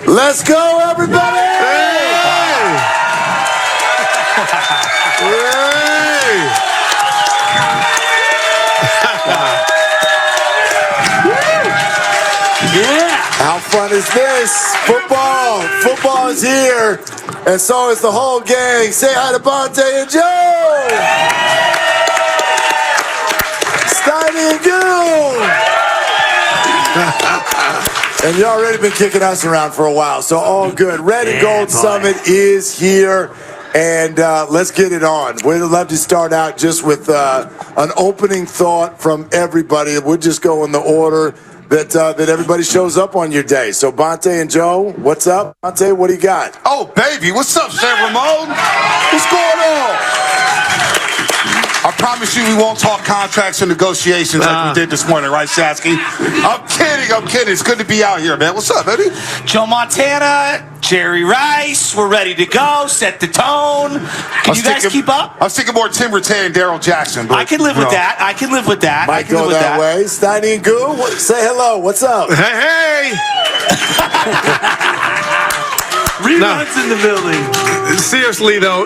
Let's go, everybody! Hey! Yeah! How fun is this? Football! Football is here, and so is the whole gang. Say hi to Bonta and Joe! Steiny and Goo! And you already been kicking us around for a while, so all good. Red and Gold Summit is here, and let's get it on. We'd love to start out just with an opening thought from everybody. We'll just go in the order that everybody shows up on your day. So Bonta and Joe, what's up? Bonta, what do you got? Oh, baby, what's up, San Ramon? What's going on? I promise you we won't talk contracts or negotiations like we did this morning, right, Shasky? I'm kidding. It's good to be out here, man. What's up, baby? Joe Montana, Jerry Rice, we're ready to go, set the tone. Can you guys keep up? I was thinking more Tim Rattay and Daryl Jackson. But, I can live with that. I can live with that. Might go that way. Steiny and Goo, say hello. What's up? Hey! Reruns in the building. Seriously, though,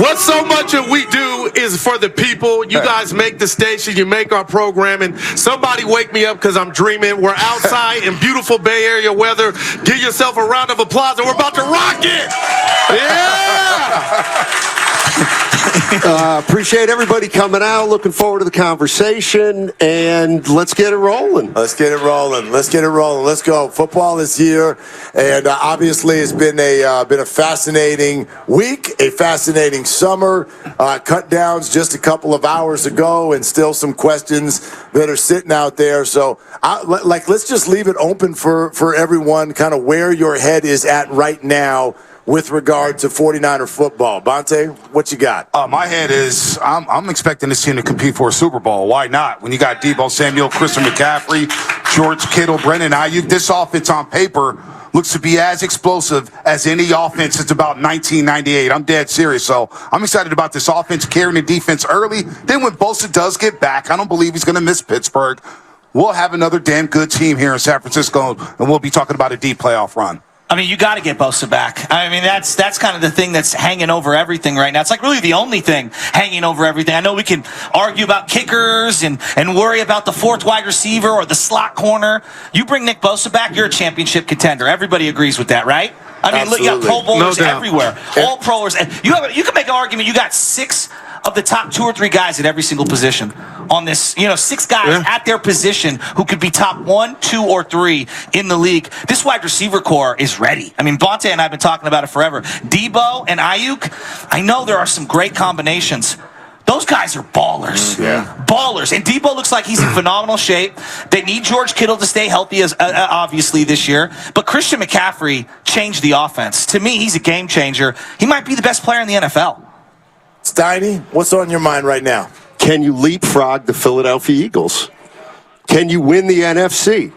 what so much of we do is for the people. You guys make the station, you make our programming. Somebody wake me up because I'm dreaming. We're outside in beautiful Bay Area weather. Give yourself a round of applause, and we're about to rock it. Yeah! Appreciate everybody coming out. Looking forward to the conversation, and let's get it rolling. Let's get it rolling. Let's go. Football is here, and obviously it's been a fascinating week, a fascinating summer. Cut downs just a couple of hours ago, and still some questions that are sitting out there. So, let's just leave it open for everyone, kind of where your head is at right now with regard to 49er football. Bonta, what you got? My head is, I'm expecting this team to compete for a Super Bowl. Why not? When you got Debo Samuel, Christian McCaffrey, George Kittle, Brendan Ayuk, this offense on paper looks to be as explosive as any offense since about 1998. I'm dead serious. So I'm excited about this offense carrying the defense early. Then when Bosa does get back, I don't believe he's going to miss Pittsburgh. We'll have another damn good team here in San Francisco, and we'll be talking about a deep playoff run. I mean, you got to get Bosa back. I mean, that's kind of the thing that's hanging over everything right now. It's like really the only thing hanging over everything. I know we can argue about kickers and worry about the fourth wide receiver or the slot corner. You bring Nick Bosa back, you're a championship contender. Everybody agrees with that, right? I mean, look, you got Pro Bowlers everywhere. All Proers. You can make an argument. You got 6 of the top 2 or 3 guys at every single position on this, 6 guys at their position who could be top 1, 2, or 3 in the league. This wide receiver core is ready. I mean, Bonta and I have been talking about it forever. Debo and Ayuk, I know there are some great combinations. Those guys are ballers. Ballers. And Debo looks like he's in phenomenal shape. They need George Kittle to stay healthy, as obviously, this year. But Christian McCaffrey changed the offense. To me, he's a game changer. He might be the best player in the NFL. Steiny, what's on your mind right now? Can you leapfrog the Philadelphia Eagles? Can you win the NFC?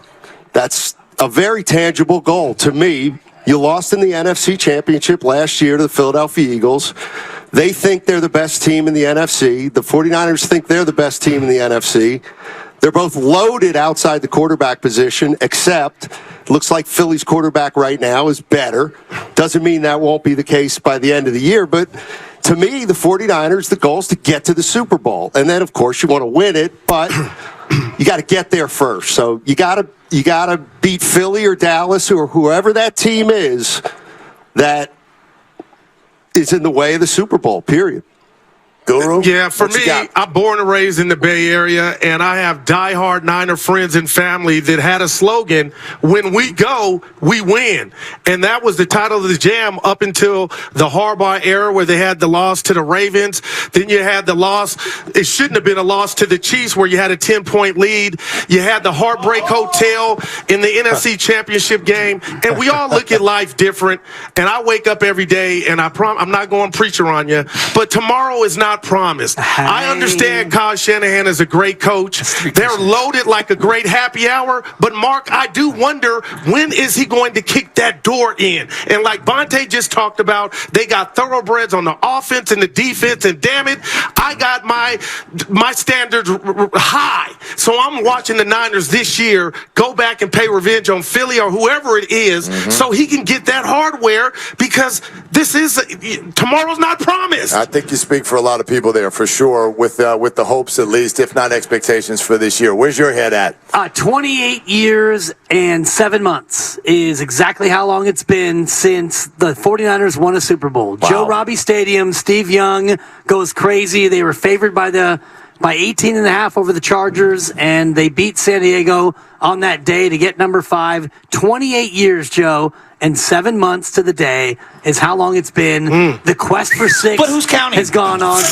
That's a very tangible goal to me. You lost in the NFC Championship last year to the Philadelphia Eagles. They think they're the best team in the NFC. The 49ers think they're the best team in the NFC. They're both loaded outside the quarterback position, except it looks like Philly's quarterback right now is better. Doesn't mean that won't be the case by the end of the year, but to me, the 49ers, the goal is to get to the Super Bowl. And then, of course, you want to win it, but you got to get there first. So you got to beat Philly or Dallas or whoever that team is that is in the way of the Super Bowl, period. Guru? Yeah, for me, I'm born and raised in the Bay Area, and I have diehard Niner friends and family that had a slogan, when we go, we win. And that was the title of the jam up until the Harbaugh era where they had the loss to the Ravens. Then you had the loss, it shouldn't have been a loss to the Chiefs where you had a 10-point lead. You had the Heartbreak Hotel in the NFC Championship game. And we all look at life different. And I wake up every day, and I'm not going preacher on you, but tomorrow is not not promised. I understand Kyle Shanahan is a great coach. They're loaded like a great happy hour. But, Mark, I do wonder, when is he going to kick that door in? And like Bonta just talked about, they got thoroughbreds on the offense and the defense. And, damn it, I got my standards high. So I'm watching the Niners this year go back and pay revenge on Philly or whoever it is so he can get that hardware, because this is tomorrow's not promised. I think you speak for a lot of people there, for sure, with the hopes at least, if not expectations for this year. Where's your head at? 28 years and 7 months is exactly how long it's been since the 49ers won a Super Bowl. Wow. Joe Robbie Stadium, Steve Young goes crazy. They were favored by 18.5 over the Chargers, and they beat San Diego on that day to get number 5. 28 years, Joe, and 7 months to the day is how long it's been. The quest for 6 But who's counting? has gone on.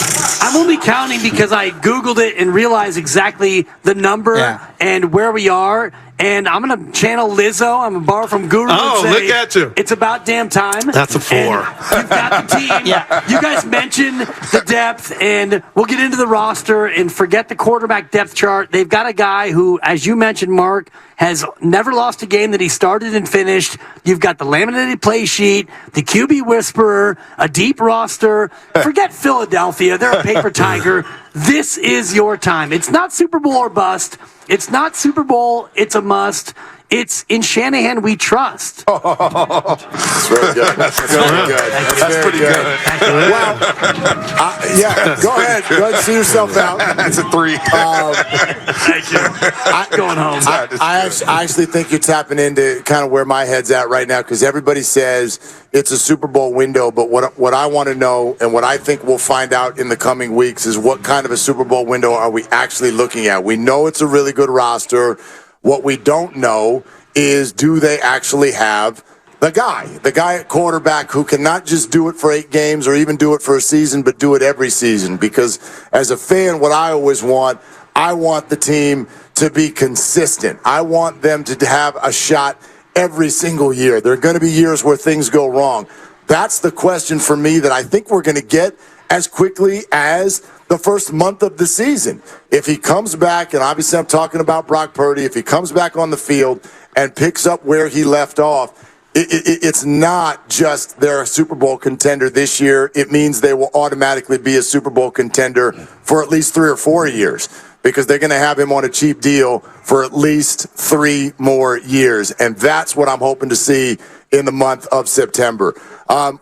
I'm only counting because I Googled it and realized exactly the number and where we are. And I'm going to channel Lizzo. I'm going to borrow from Guru. Oh, and say, look at you. It's about damn time. That's a 4. And you've got the team. You guys mentioned the depth, and we'll get into the roster and forget the quarterback depth chart. They've got a guy who, as you mentioned, Mark, has never lost a game that he started and finished. You've got the laminated play sheet, the QB whisperer, a deep roster. Forget Philadelphia. They're a paper tiger. This is your time. It's not Super Bowl or bust. It's not Super Bowl. It's a must. It's in Shanahan we trust. That's very good. That's very good. That's pretty good. Well, go ahead. Go ahead and see yourself out. That's a 3. Thank you. Going home. I actually think you're tapping into kind of where my head's at right now, because everybody says it's a Super Bowl window, but what I want to know, and what I think we'll find out in the coming weeks, is what kind of a Super Bowl window are we actually looking at? We know it's a really good roster. What we don't know is, do they actually have the guy at quarterback who can not just do it for 8 games or even do it for a season, but do it every season? Because as a fan, what I always want, I want the team to be consistent. I want them to have a shot every single year. There are going to be years where things go wrong. That's the question for me that I think we're going to get as quickly as the first month of the season. If he comes back, and obviously I'm talking about Brock Purdy, if he comes back on the field and picks up where he left off, it's not just they're a Super Bowl contender this year. It means they will automatically be a Super Bowl contender for at least 3 or 4 years, because they're going to have him on a cheap deal for at least 3 more years. And that's what I'm hoping to see in the month of September.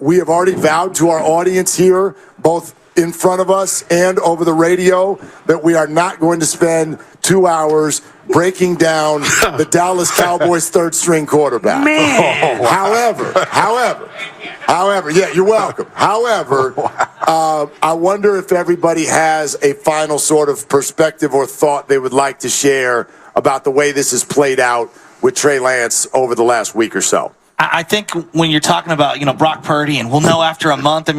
We have already vowed to our audience here, both in front of us and over the radio, that we are not going to spend 2 hours breaking down the Dallas Cowboys third-string quarterback. Man. However, yeah, you're welcome. However, I wonder if everybody has a final sort of perspective or thought they would like to share about the way this has played out with Trey Lance over the last week or so. I think when you're talking about, Brock Purdy, and we'll know after a month,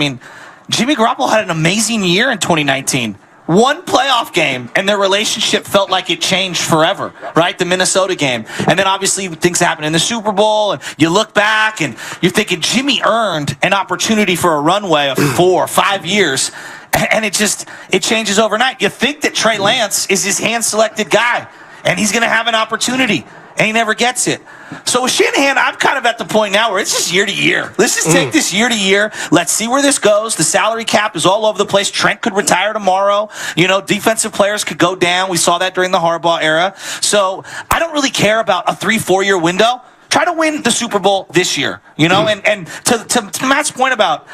Jimmy Garoppolo had an amazing year in 2019. One playoff game, and their relationship felt like it changed forever, right? The Minnesota game. And then obviously things happen in the Super Bowl, and you look back, and you're thinking Jimmy earned an opportunity for a runway of 4 or 5 years, and it changes overnight. You think that Trey Lance is his hand-selected guy, and he's going to have an opportunity, and he never gets it. So with Shanahan, I'm kind of at the point now where it's just year to year. Let's just take this year to year. Let's see where this goes. The salary cap is all over the place. Trent could retire tomorrow. Defensive players could go down. We saw that during the Harbaugh era. So I don't really care about a 3-4 year window. Try to win the Super Bowl this year, And to Matt's point about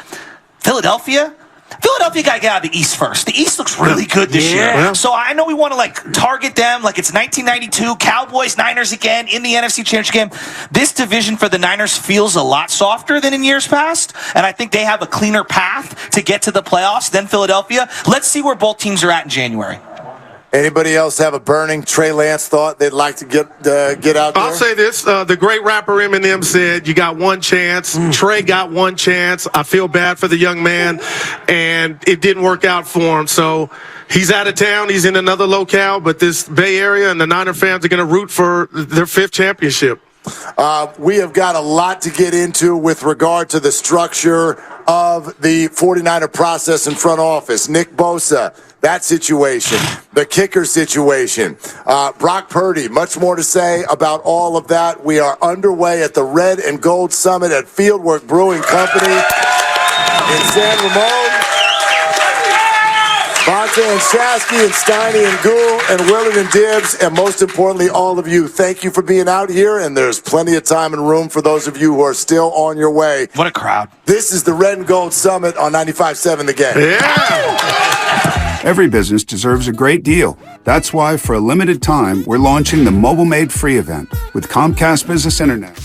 Philadelphia got to get out of the East first. The East looks really good this year. So I know we want to target them like it's 1992, Cowboys, Niners again in the NFC Championship game. This division for the Niners feels a lot softer than in years past, and I think they have a cleaner path to get to the playoffs than Philadelphia. Let's see where both teams are at in January. Anybody else have a burning Trey Lance thought they'd like to get out there? I'll say this. The great rapper Eminem said, you got one chance. Trey got one chance. I feel bad for the young man, and it didn't work out for him. So he's out of town. He's in another locale, but this Bay Area and the Niner fans are going to root for their 5th championship. We have got a lot to get into with regard to the structure of the 49er process in front office. Nick Bosa, that situation, the kicker situation, Brock Purdy, much more to say about all of that. We are underway at the Red and Gold Summit at Fieldwork Brewing Company in San Ramon. Bonta and Shasky and Steiny and Gould and Willard and Dibs, and most importantly, all of you, thank you for being out here, and there's plenty of time and room for those of you who are still on your way. What a crowd. This is the Red and Gold Summit on 95.7 The Game. Yeah. Every business deserves a great deal. That's why, for a limited time, we're launching the Mobile Made Free event with Comcast Business Internet.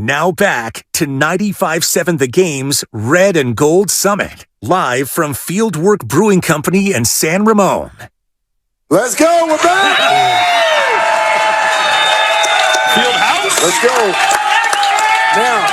Now back to 95.7 The Game's Red and Gold Summit, live from Fieldwork Brewing Company in San Ramon. Let's go. We're back. Fieldhouse. Let's go. Now,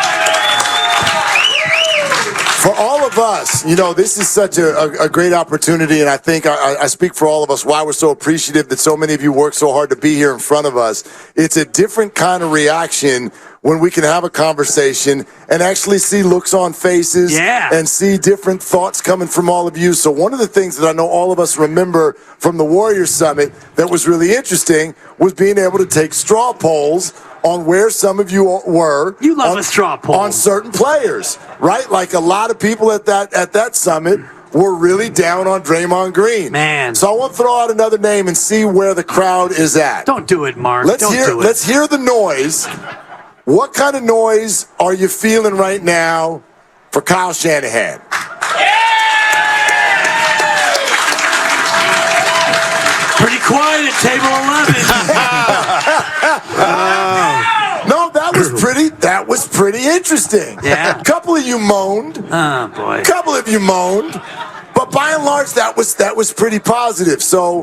for all of us, this is such a great opportunity, and I think I speak for all of us why we're so appreciative that so many of you work so hard to be here in front of us. It's a different kind of reaction when we can have a conversation and actually see looks on faces and see different thoughts coming from all of you. So one of the things that I know all of us remember from the Warriors Summit that was really interesting was being able to take straw polls on where some of you were. You love a straw poll. On certain players, right? Like a lot of people at that summit were really down on Draymond Green. Man. So I want to throw out another name and see where the crowd is at. Don't do it, Mark. Let's hear the noise. What kind of noise are you feeling right now for Kyle Shanahan? Pretty quiet at table 11. No, that was pretty interesting. Yeah. A couple of you moaned. Oh, boy. A couple of you moaned. But by and large, that was pretty positive. So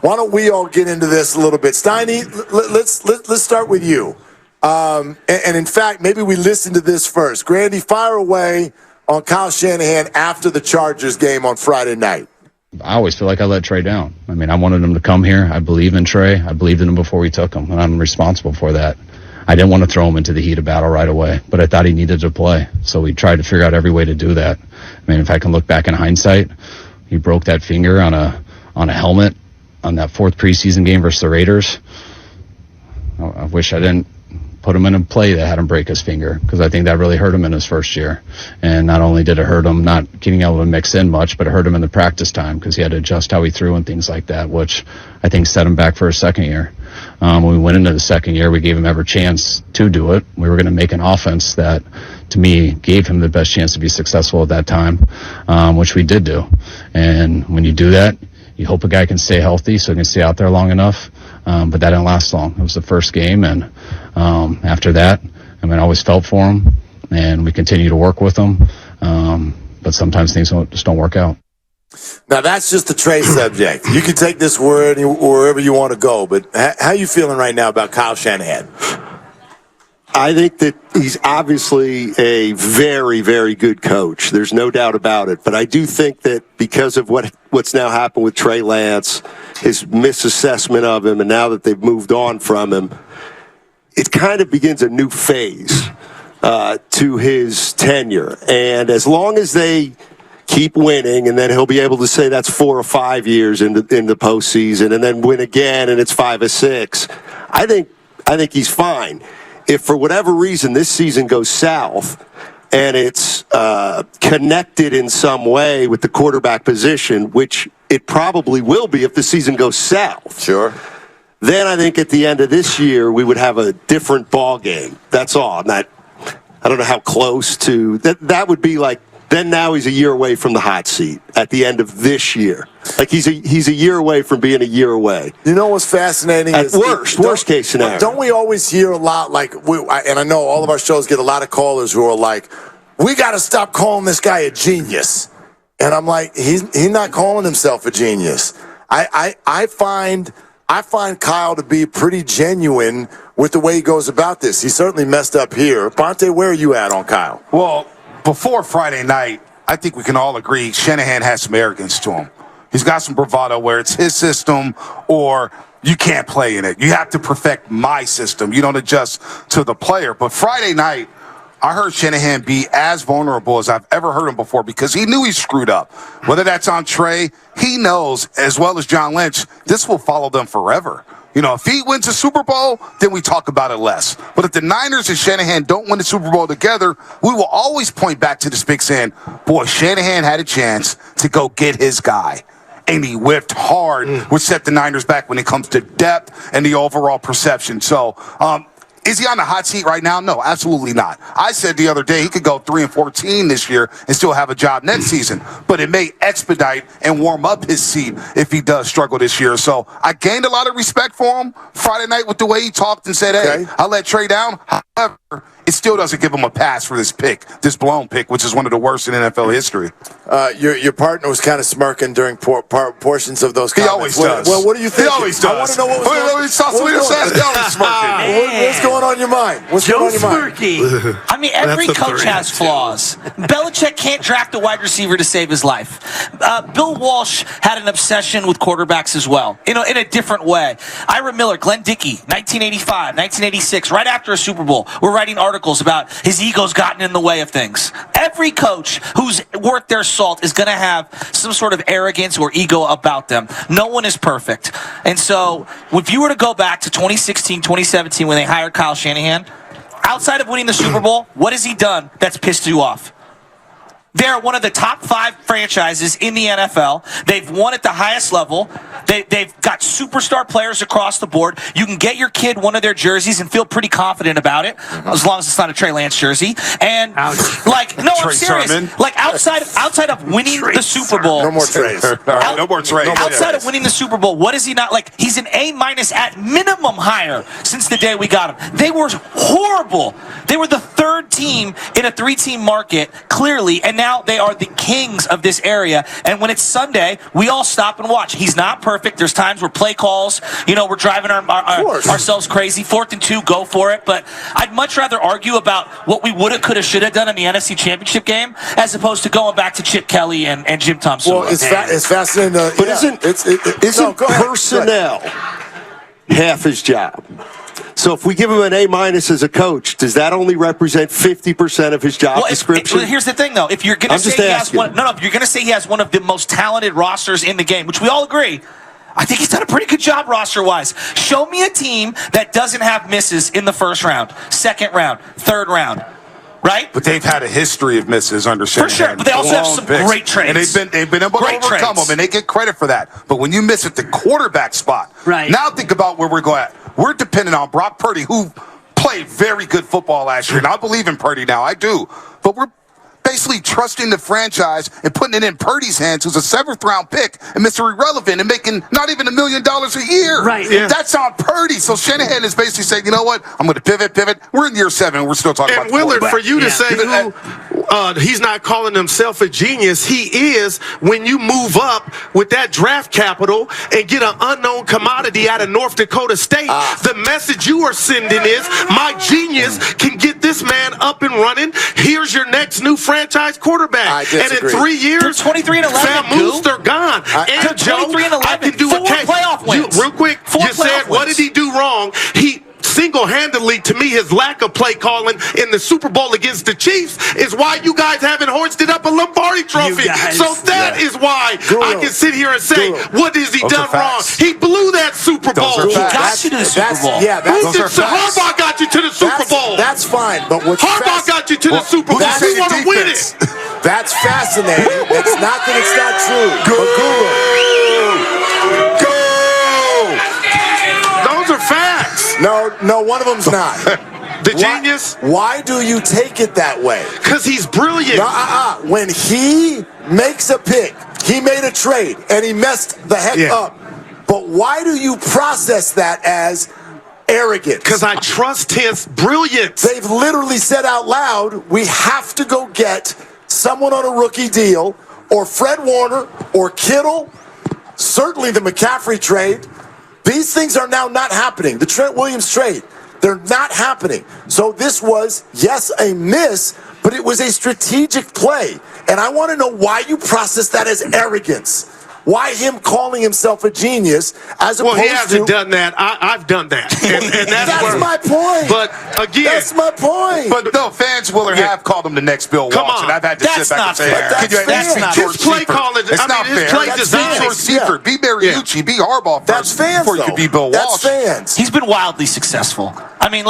why don't we all get into this a little bit? Steiny, let's start with you. And in fact, maybe we listen to this first. Grandy, fire away on Kyle Shanahan after the Chargers game on Friday night. I always feel like I let Trey down. I mean, I wanted him to come here. I believe in Trey. I believed in him before we took him, and I'm responsible for that. I didn't want to throw him into the heat of battle right away, but I thought he needed to play. So we tried to figure out every way to do that. I mean, if I can look back in hindsight, he broke that finger on a helmet on that fourth preseason game versus the Raiders. I wish I didn't put him in a play that had him break his finger, because I think that really hurt him in his first year. And not only did it hurt him not getting able to mix in much, but it hurt him in the practice time because he had to adjust how he threw and things like that, which I think set him back for his second year. When we went into the second year, we gave him every chance to do it. We were going to make an offense that, to me, gave him the best chance to be successful at that time, which we did do. And when you do that, you hope a guy can stay healthy so he can stay out there long enough. But that didn't last long. It was the first game, and after that, I mean, I always felt for him, and we continue to work with him. But sometimes things just don't work out. Now, that's just the Trey subject. You can take this word wherever you want to go, but how are you feeling right now about Kyle Shanahan? I think that he's obviously a very, very good coach. There's no doubt about it. But I do think that because of what's now happened with Trey Lance, his misassessment of him, and now that they've moved on from him, it kind of begins a new phase to his tenure. And as long as they keep winning, and then he'll be able to say that's 4 or 5 years in the postseason, and then win again, and it's 5 or 6. I think he's fine. If for whatever reason this season goes south and it's connected in some way with the quarterback position, which it probably will be if the season goes south. Sure. Then I think at the end of this year we would have a different ball game. That's all. I don't know how close to that would be like. Then now he's a year away from the hot seat at the end of this year. Like he's a year away from being a year away. You know what's fascinating? At worst case scenario. Don't we always hear a lot and I know all of our shows get a lot of callers who are like, we got to stop calling this guy a genius. And I'm like, he's not calling himself a genius. I find Kyle to be pretty genuine with the way he goes about this. He certainly messed up here. Bonta, where are you at on Kyle? Well, before Friday night, I think we can all agree Shanahan has some arrogance to him. He's got some bravado where it's his system or you can't play in it. You have to perfect my system. You don't adjust to the player. But Friday night, I heard Shanahan be as vulnerable as I've ever heard him before because he knew he screwed up. Whether that's on Trey, he knows, as well as John Lynch, this will follow them forever. You know, if he wins a Super Bowl, then we talk about it less. But if the Niners and Shanahan don't win the Super Bowl together, we will always point back to this big saying, boy, Shanahan had a chance to go get his guy. And he whipped hard, which set the Niners back when it comes to depth and the overall perception. So, is he on the hot seat right now? No, absolutely not. I said the other day he could go 3-14 this year and still have a job next season. But it may expedite and warm up his seat if he does struggle this year. So I gained a lot of respect for him Friday night with the way he talked and said, hey, I let Trey down. However, it still doesn't give him a pass for this this blown pick, which is one of the worst in NFL history. Your partner was kind of smirking during portions of those comments. He always does. Well, what do you think? He always does. I want to know what was going on. What's going on in your mind? What's Joe going on in your mind? Smirky. I mean, every coach has flaws. Belichick can't draft a wide receiver to save his life. Bill Walsh had an obsession with quarterbacks as well, in a different way. Ira Miller, Glenn Dickey, 1985, 1986, right after a Super Bowl, we're writing articles about his ego's gotten in the way of things. Every coach who's worth their salt is going to have some sort of arrogance or ego about them. No one is perfect. And so if you were to go back to 2016, 2017 when they hired Kyle Shanahan, outside of winning the Super Bowl, what has he done that's pissed you off? They're one of the top 5 franchises in the NFL. They've won at the highest level. They've got superstar players across the board. You can get your kid one of their jerseys and feel pretty confident about it, as long as it's not a Trey Lance jersey. And I'm serious. Sermon. Like outside of winning the Super Bowl, No more Trays. No more Trey. outside of winning the Super Bowl, what is he not like? He's an A- at minimum higher since the day we got him. They were horrible. They were the 3rd team in a 3-team market, clearly, and now they are the kings of this area. And when it's Sunday, we all stop and watch. He's not perfect. There's times where play calls, we're driving ourselves crazy. 4th and 2, go for it. But I'd much rather argue about what we woulda, coulda, shoulda done in the NFC Championship game as opposed to going back to Chip Kelly and Jim Thompson. Well, it's fascinating. But isn't personnel half his job? So if we give him an A- as a coach, does that only represent 50% of his job description? Here's the thing, though. If you're going to say he has if you're going to say he has one of the most talented rosters in the game, which we all agree, I think he's done a pretty good job roster-wise. Show me a team that doesn't have misses in the 1st round, 2nd round, 3rd round. Right? But they've had a history of misses under Shanahan. For sure, but they also have some great trades. And they've been able to overcome them, and they get credit for that. But when you miss at the quarterback spot, now think about where we're going at. We're dependent on Brock Purdy, who played very good football last year, and I believe in Purdy now. I do. But we're basically trusting the franchise and putting it in Purdy's hands, who's a 7th-round pick and Mr. Irrelevant and making not even $1 million a year. Right. Yeah. That's on Purdy. So Shanahan is basically saying, you know what? I'm going to pivot. We're in year 7. We're still talking about the Willard, for you to Yeah. say he's not calling himself a genius, he is when you move up with that draft capital and get an unknown commodity out of North Dakota State. The message you are sending is, my genius can get this man up and running. Here's your next new franchise quarterback. And in 3 years, they're 23-11. They're gone. And Joe, 23-11. I can do 4 a case. playoff wins. Real quick, you said, what did he do wrong? He single-handedly, to me, his lack of play calling in the Super Bowl against the Chiefs is why you guys haven't hoisted up a Lombardi trophy. So that is why I can sit here and say, what has he done wrong? He blew that Super Bowl. He got you to the Super Bowl. Harbaugh got you to the Super Bowl. That's fine, but what Harbaugh got you to the Super Bowl. We want to win it. That's fascinating. It's not that it's not true. Go! Those are facts. No, one of them's not. The genius? Why do you take it that way? Because he's brilliant. When he makes a pick, he made a trade, and he messed the heck up. But why do you process that as arrogance? Because I trust his brilliance. They've literally said out loud, we have to go get someone on a rookie deal, or Fred Warner, or Kittle, certainly the McCaffrey trade. These things are now not happening. The Trent Williams trade, they're not happening. So this was, yes, a miss, but it was a strategic play. And I want to know why you process that as arrogance. Why him calling himself a genius as opposed to... Well, he hasn't done that. I've done that. And that's my point. But again... That's my point. But no, fans will have called him the next Bill Walsh. Come on. And I've had to sit back and say, that's not his play calling. It's not fair. His play design. Be Mariucci, be Harbaugh That's fans, before you could be Bill Walsh. That's fans. He's been wildly successful. I mean,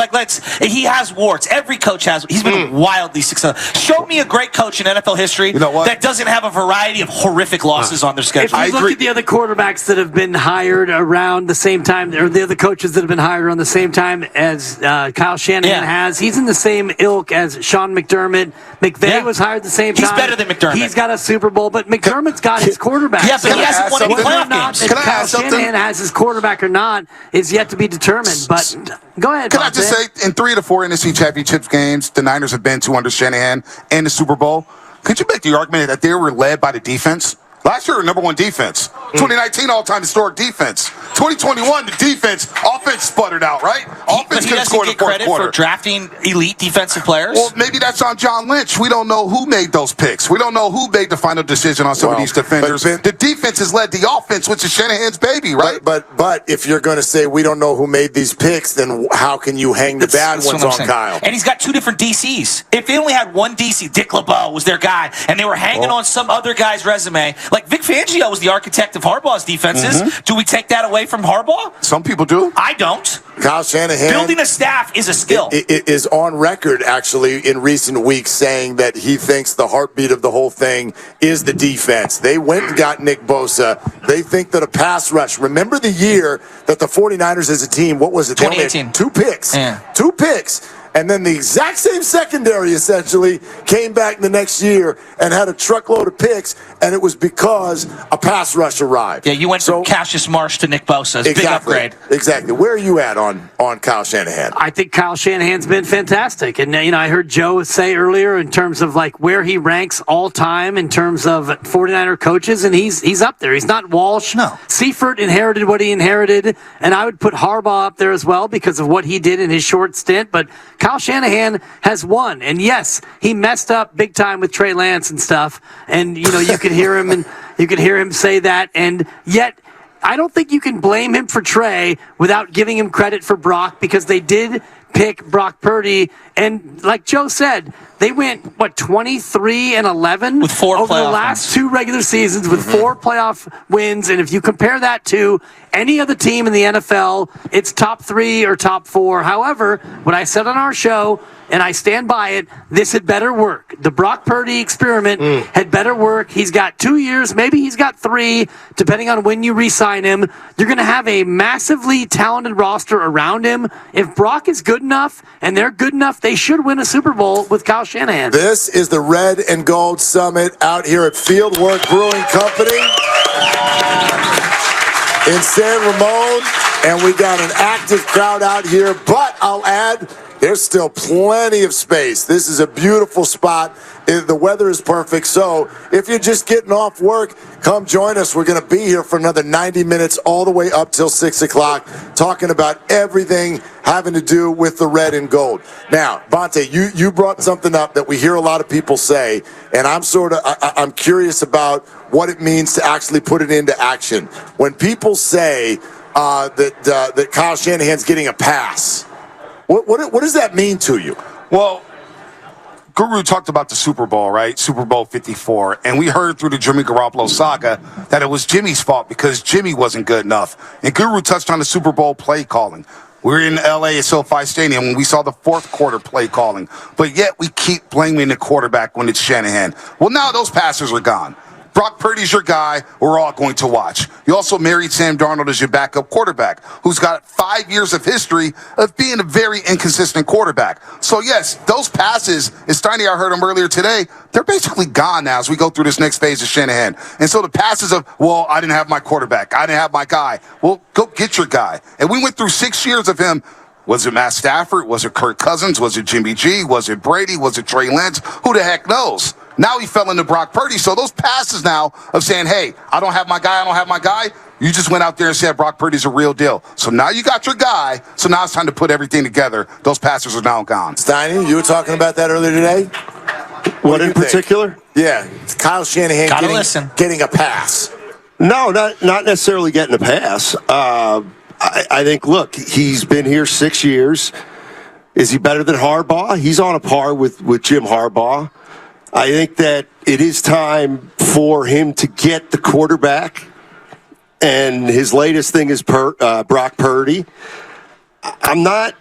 he has warts. Every coach has. He's been wildly successful. Show me a great coach in NFL history that doesn't have a variety of horrific losses on their schedule. If you look at the other quarterbacks that have been hired around the same time, or the other coaches that have been hired around the same time as Kyle Shanahan has, he's in the same ilk as Sean McDermott. McVay was hired the same time. He's better than McDermott. He's got a Super Bowl, but McDermott's got his quarterback. Yeah, but he hasn't won any playoff games. If Kyle Shanahan has his quarterback or not is yet to be determined. But Go ahead, Can I just say, in 3 of the 4 NFC Championship games the Niners have been to under Shanahan and the Super Bowl, could you make the argument that they were led by the defense? Last year, number 1 defense. 2019, all-time historic defense. 2021, the offense sputtered out, right? Offense could score the fourth quarter. For drafting elite defensive players? Well, maybe that's on John Lynch. We don't know who made those picks. We don't know who made the final decision on some of these defenders. The defense has led the offense, which is Shanahan's baby, right? But if you're going to say we don't know who made these picks, then how can you hang the bad ones on Kyle? And he's got 2 different DCs. If they only had one DC, Dick LeBeau was their guy, and they were hanging on some other guy's resume, like Vic Fangio was the architect of Harbaugh's defenses. Do we take that away from Harbaugh? Some people do. I don't. Kyle Shanahan. Building a staff is a skill. It is on record, actually, in recent weeks saying that he thinks the heartbeat of the whole thing is the defense. They went and got Nick Bosa. They think that a pass rush. Remember the year that the 49ers as a team, what was it? 2018. 2 picks. Yeah. 2 picks. And then the exact same secondary essentially came back the next year and had a truckload of picks, and it was because a pass rush arrived. Yeah, you went from Cassius Marsh to Nick Bosa. Big upgrade. Exactly. Where are you at on Kyle Shanahan? I think Kyle Shanahan's been fantastic. And, I heard Joe say earlier in terms of like where he ranks all time in terms of 49er coaches, and he's up there. He's not Walsh. No. Seifert inherited what he inherited, and I would put Harbaugh up there as well because of what he did in his short stint. But Kyle Shanahan has won, and yes, he messed up big time with Trey Lance and stuff. And you could hear him, and you could hear him say that. And yet, I don't think you can blame him for Trey without giving him credit for Brock because they did pick Brock Purdy, and like Joe said, they went 23-11 with 4 over the last wins. 2 regular seasons with 4 playoff wins. And if you compare that to any other team in the NFL, it's top 3 or top 4. However, what I said on our show, and I stand by it, this had better work. The Brock Purdy experiment had better work. He's got 2 years, maybe he's got 3, depending on when you re-sign him. You're going to have a massively talented roster around him. If Brock is good enough and they're good enough, they should win a Super Bowl with Kyle Shanahan. This is the Red and Gold Summit out here at Fieldwork Brewing Company in San Ramon, and we got an active crowd out here, but I'll add, there's still plenty of space. This is a beautiful spot. The weather is perfect, so if you're just getting off work, come join us. We're going to be here for another 90 minutes all the way up till 6 o'clock, talking about everything having to do with the red and gold. Now, Bonta, you brought something up that we hear a lot of people say, and I'm curious about what it means to actually put it into action. When people say that Kyle Shanahan's getting a pass, what does that mean to you? Well, Guru talked about the Super Bowl, right? Super Bowl 54. And we heard through the Jimmy Garoppolo saga that it was Jimmy's fault because Jimmy wasn't good enough. And Guru touched on the Super Bowl play calling. We were in L.A. at SoFi Stadium when we saw the 4th quarter play calling. But yet we keep blaming the quarterback when it's Shanahan. Well, now those passes are gone. Brock Purdy's your guy we're all going to watch. You also married Sam Darnold as your backup quarterback, who's got 5 years of history of being a very inconsistent quarterback. So, yes, those passes, as Steiny, I heard him earlier today, they're basically gone now as we go through this next phase of Shanahan. And so the passes of, well, I didn't have my quarterback, I didn't have my guy. Well, go get your guy. And we went through 6 years of him. Was it Matt Stafford? Was it Kirk Cousins? Was it Jimmy G? Was it Brady? Was it Trey Lance? Who the heck knows? Now he fell into Brock Purdy. So those passes now of saying, hey, I don't have my guy, you just went out there and said Brock Purdy's a real deal. So now you got your guy. So now it's time to put everything together. Those passes are now gone. Steiny, you were talking about that earlier today? What in particular? Yeah, it's Kyle Shanahan getting a pass. No, not necessarily getting a pass. I think, look, he's been here 6 years. Is he better than Harbaugh? He's on a par with Jim Harbaugh. I think that it is time for him to get the quarterback, and his latest thing is Brock Purdy. I'm not.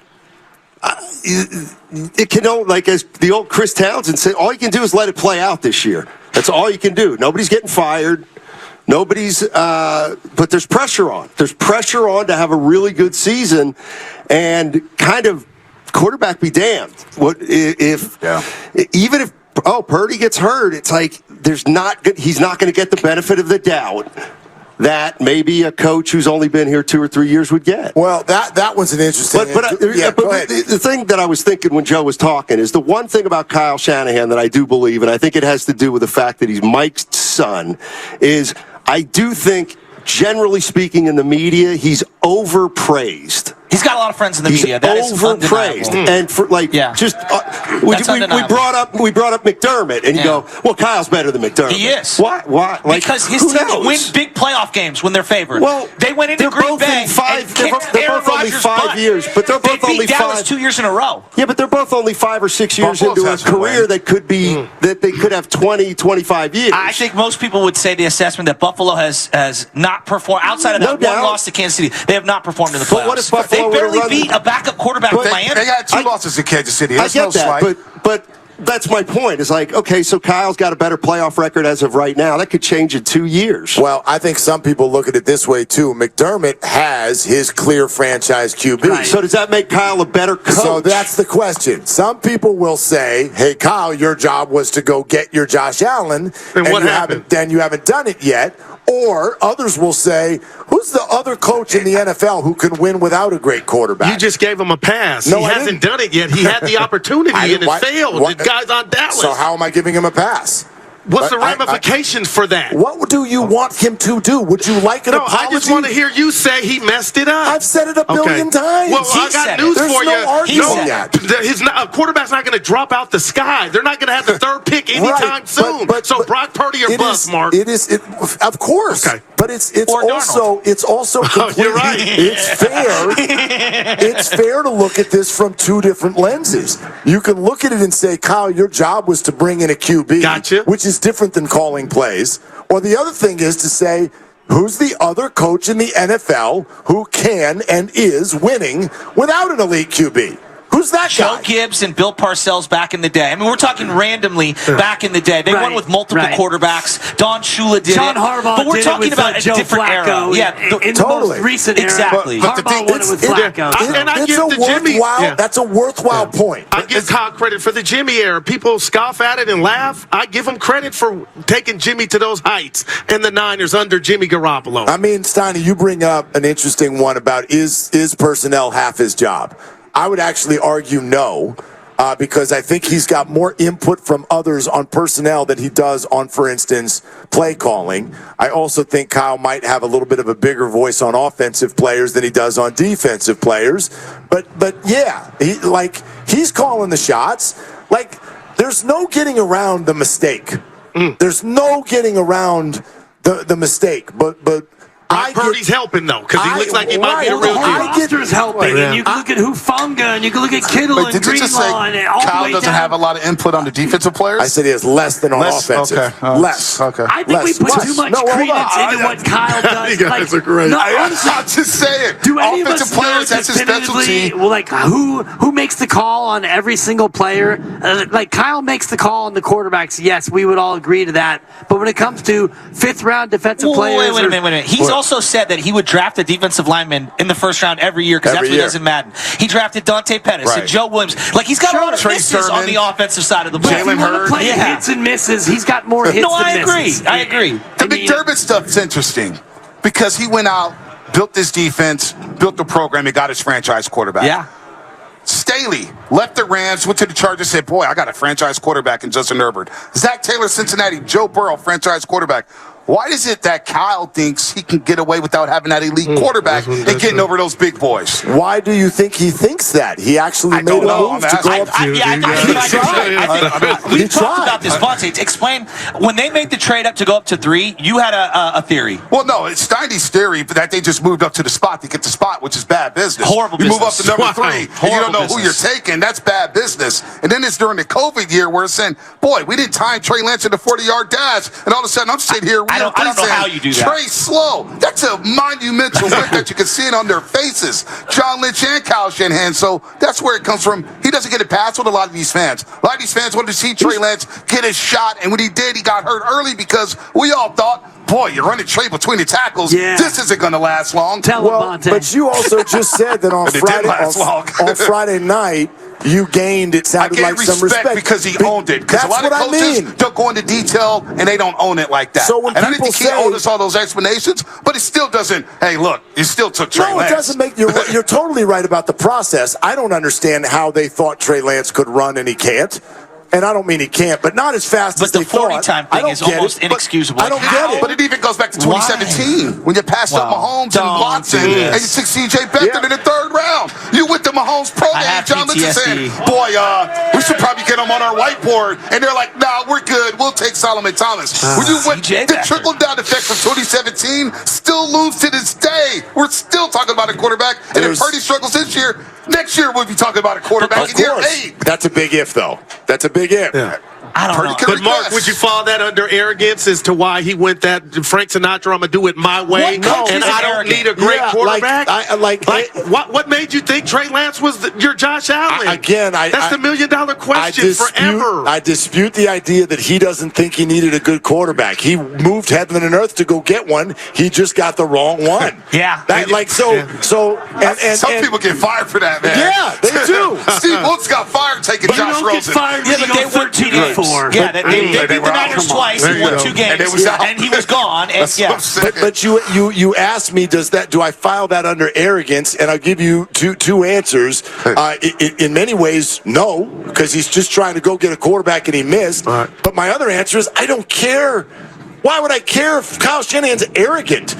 It can only, like as the old Chris Townsend said, all you can do is let it play out this year. That's all you can do. Nobody's getting fired. Nobody's, but there's pressure on. There's pressure on to have a really good season, and kind of quarterback be damned. Even if Purdy gets hurt, it's like he's not going to get the benefit of the doubt that maybe a coach who's only been here 2 or 3 years would get. Well, that was an interesting. But go ahead. the thing that I was thinking when Joe was talking is the one thing about Kyle Shanahan that I do believe, and I think it has to do with the fact that he's Mike's son, is I do think, generally speaking, in the media, he's overpraised. He's got a lot of friends in the He's media. That is overpraised, undeniable. and for we brought up McDermott, and you go, well, Kyle's better than McDermott. He is. Why? Like, because his who team knows? win big playoff games when they're favored. Well, they went into they're Green both Bay in five. and They're kicked both Aaron only Rodgers' 5 butt. years, but they're both they only beat Dallas 5 2 years in a row. Yeah, but they're both only 5 or 6 years Buffalo's into a has to career win. that could be that they could have 20, 25 years. I think most people would say the assessment that Buffalo has not performed outside of No that doubt. one loss to Kansas City. They have not performed in the playoffs. But what if Buffalo they would've barely run- beat a backup quarterback with Miami. They got 2 losses to Kansas City. I That's get no that, slight. but that's my point. It's like, okay, so Kyle's got a better playoff record as of right now. That could change in 2 years. Well, I think some people look at it this way too. McDermott has his clear franchise QB. Right. So does that make Kyle a better coach? So that's the question. Some people will say, "Hey, Kyle, your job was to go get your Josh Allen, And what you happened? Then you haven't done it yet." Or others will say, "Who's the other coach in the NFL who can win without a great quarterback?" You just gave him a pass. No, he I hasn't didn't. done it yet. He had the opportunity and it failed. The guy's on Dallas. So how am I giving him a pass? What's the But ramifications for that? What do you want him to do? Would you like an No, apology? I just want to hear you say he messed it up. I've said it a billion times. Well, He I got said news it. There's for no you. arguing that. A quarterback's not going to drop out the sky. They're not going to have the third pick anytime Right, soon. but so Brock Purdy or it bust, is- Mark. It is, of course. Okay. But it's Or also completely, you're right. It's fair. It's fair to look at this from 2 different lenses. You can look at it and say, Kyle, your job was to bring in a QB, Gotcha. which is different than calling plays. Or the other thing is to say, who's the other coach in the NFL who can and is winning without an elite QB? Who's that Joe guy? Gibbs and Bill Parcells back in the day. I mean, we're talking randomly back in the day. They won Right, with multiple right. quarterbacks. Don Shula did John it. Harbaugh but we're did talking it with about a Joe different Flacco. era. Yeah, in totally. the most recent era. Exactly. But the Harbaugh thing- won it with Flacco. And I It's give a the Jimmy. worthwhile. That's a worthwhile point. I give Kyle credit for the Jimmy era. People scoff at it and laugh. I give him credit for taking Jimmy to those heights and the Niners under Jimmy Garoppolo. I mean, Steiny, you bring up an interesting one about is personnel half his job? I would actually argue no, because I think he's got more input from others on personnel than he does on, for instance, play calling. I also think Kyle might have a little bit of a bigger voice on offensive players than he does on defensive players. But yeah, he's calling the shots. Like, there's no getting around the mistake. There's no getting around the mistake. But Purdy's helping, though, because he looks like he might be the right, real The whole deal. roster's helping. And you can look at Hufanga, and you can look at Kittle Wait, and did you just say Greenlaw, and all the Kyle way doesn't down. have a lot of input on the defensive players? I said he has less than on Less? offensive. Okay. Less. Okay. I think we put too much No, hold on. credence into what Kyle does. You guys are great. No, I'm honestly, just saying. do any of Offensive us know players, that's his definitively, specialty. well, like who makes the call on every single player? Like Kyle makes the call on the quarterbacks. Yes, we would all agree to that. But when it comes to 5th-round defensive players, Wait a minute. He's also said that he would draft a defensive lineman in the first round every year because that's what he does in Madden. He drafted Dante Pettis and Right. Joe Williams. Like, he's got a lot of Trey misses on Sermon. the offensive side of the ball. But if you Jalen want to Hurd. play Yeah. hits and misses, he's got more hits No, than I agree. misses. I agree. The I mean, McDermott stuff's interesting because he went out, built this defense, built the program, and got his franchise quarterback. Yeah. Staley left the Rams, went to the Chargers, said, boy, I got a franchise quarterback in Justin Herbert. Zach Taylor, Cincinnati, Joe Burrow, franchise quarterback. Why is it that Kyle thinks he can get away without having that elite quarterback and getting over those big boys? Why do you think he thinks that? He actually made don't a know. move I'm to go asking. up. We've He talked tried. about this, Bonta. Explain, when they made the trade up to go up to 3, you had a theory. Well, no, it's Steiny's theory that they just moved up to the spot to get the spot, which is bad business. Horrible You move up business. to number Wow. 3, and you don't Horrible know who you're business. taking. That's bad business. And then it's during the COVID year where it's saying, boy, we didn't time Trey Lance in the 40-yard dash. And all of a sudden, I'm sitting here. I don't know how you do that. Trey slow. That's a monumental win that you can see it on their faces. John Lynch and Kyle Shanahan. So that's where it comes from. He doesn't get a pass with a lot of these fans. A lot of these fans wanted to see Trey Lance get his shot. And when he did, he got hurt early because we all thought, boy, you're running Trey between the tackles. Yeah. This isn't going to last long. Tell him, Bonta. But you also just said that on But it did Friday last long. on Friday night, you gained, it I sounded gave like some respect. because he owned it. Because a lot of coaches don't go into detail and they don't own it like that. So when and I didn't people think he owed us all those explanations, but it still doesn't. Hey, look, you still took Trey Lance. No, it doesn't make you're totally right about the process. I don't understand how they thought Trey Lance could run and he can't. And I don't mean he can't, but not as fast as they thought. But the 40-time thing is almost inexcusable. I don't get it. But it even goes back to 2017 when you passed up Mahomes and Watson and you took C.J. Beathard in the third round. You went to Mahomes pro day, John Lynch saying, boy, we should probably get him on our whiteboard. And they're like, nah, we're good. We'll take Solomon Thomas. When you went, the trickle-down effect from 2017 still looms to this day. We're still talking about a quarterback. And if Purdy struggles this year, next year we'll be talking about a quarterback in year 8. That's a big if, though. That's a big if. Yeah. I don't know. But Mark, would you fall that under arrogance as to why he went that Frank Sinatra? I'm gonna do it my way, and I don't need a great quarterback. What made you think Trey Lance was your Josh Allen? That's the $1 million question forever. I dispute the idea that he doesn't think he needed a good quarterback. He moved heaven and earth to go get one. He just got the wrong one. Some people get fired for that, man. Yeah, they do. Steve Wilkes got fired taking Josh Rosen. They were 13-4. Yeah, they beat the Niners twice and won 2 games, and he was gone. But you asked me, do I file that under arrogance? And I'll give you two answers. In many ways, no, because he's just trying to go get a quarterback and he missed. But my other answer is I don't care. Why would I care if Kyle Shanahan's arrogant?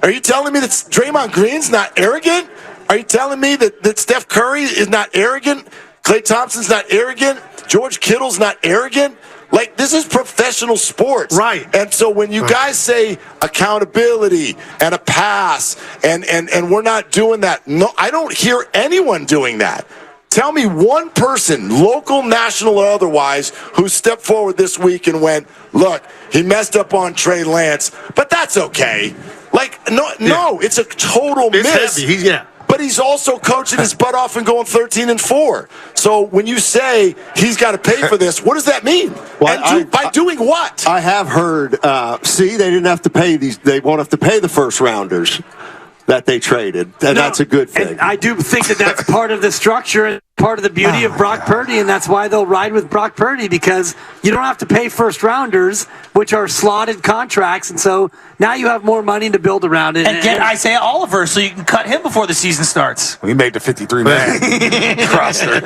Are you telling me that Draymond Green's not arrogant? Are you telling me that Steph Curry is not arrogant? Klay Thompson's not arrogant? George Kittle's not arrogant? Like, this is professional sports. Right. And so when you guys say accountability and a pass and we're not doing that, no, I don't hear anyone doing that. Tell me one person, local, national, or otherwise, who stepped forward this week and went, look, he messed up on Trey Lance, but that's okay. Like, no, it's a total miss. Heavy. But he's also coaching his butt off and going 13-4. So when you say he's got to pay for this, what does that mean? Well, by doing what? I have heard. They didn't have to pay these. They won't have to pay the first rounders that they traded, and that's a good thing. And I do think that's part of the structure and part of the beauty of Brock Purdy, and that's why they'll ride with Brock Purdy, because you don't have to pay first rounders, which are slotted contracts, and so now you have more money to build around it. And get Isaiah Oliver so you can cut him before the season starts. We made the 53-man roster.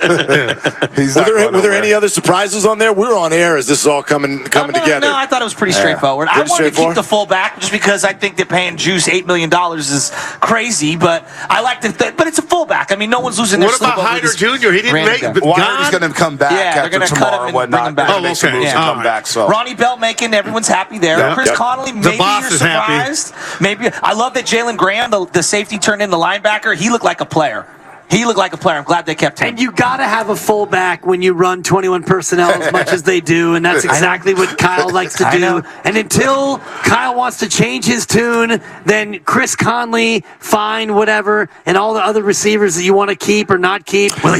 Were there any other surprises on there? We're on air as this is all coming together. No, I thought it was pretty straightforward. I wanted to keep the fullback just because I think that paying Juice $8 million is crazy, but I like but it's a fullback. I mean, no one's losing their sleep. What about Hyder Jr.? He didn't make it. Wilder's going to come back after tomorrow and whatnot. Come back. So Ronnie Bell-Makin, everyone's happy there. Chris Connolly, maybe you're surprised. Maybe I love that Jalen Graham, the safety, turned into linebacker. He looked like a player. I'm glad they kept him. And you got to have a fullback when you run 21 personnel as much as they do, and that's exactly what Kyle likes to do. And until Kyle wants to change his tune, then Chris Conley, fine, whatever, and all the other receivers that you want to keep or not keep. Well,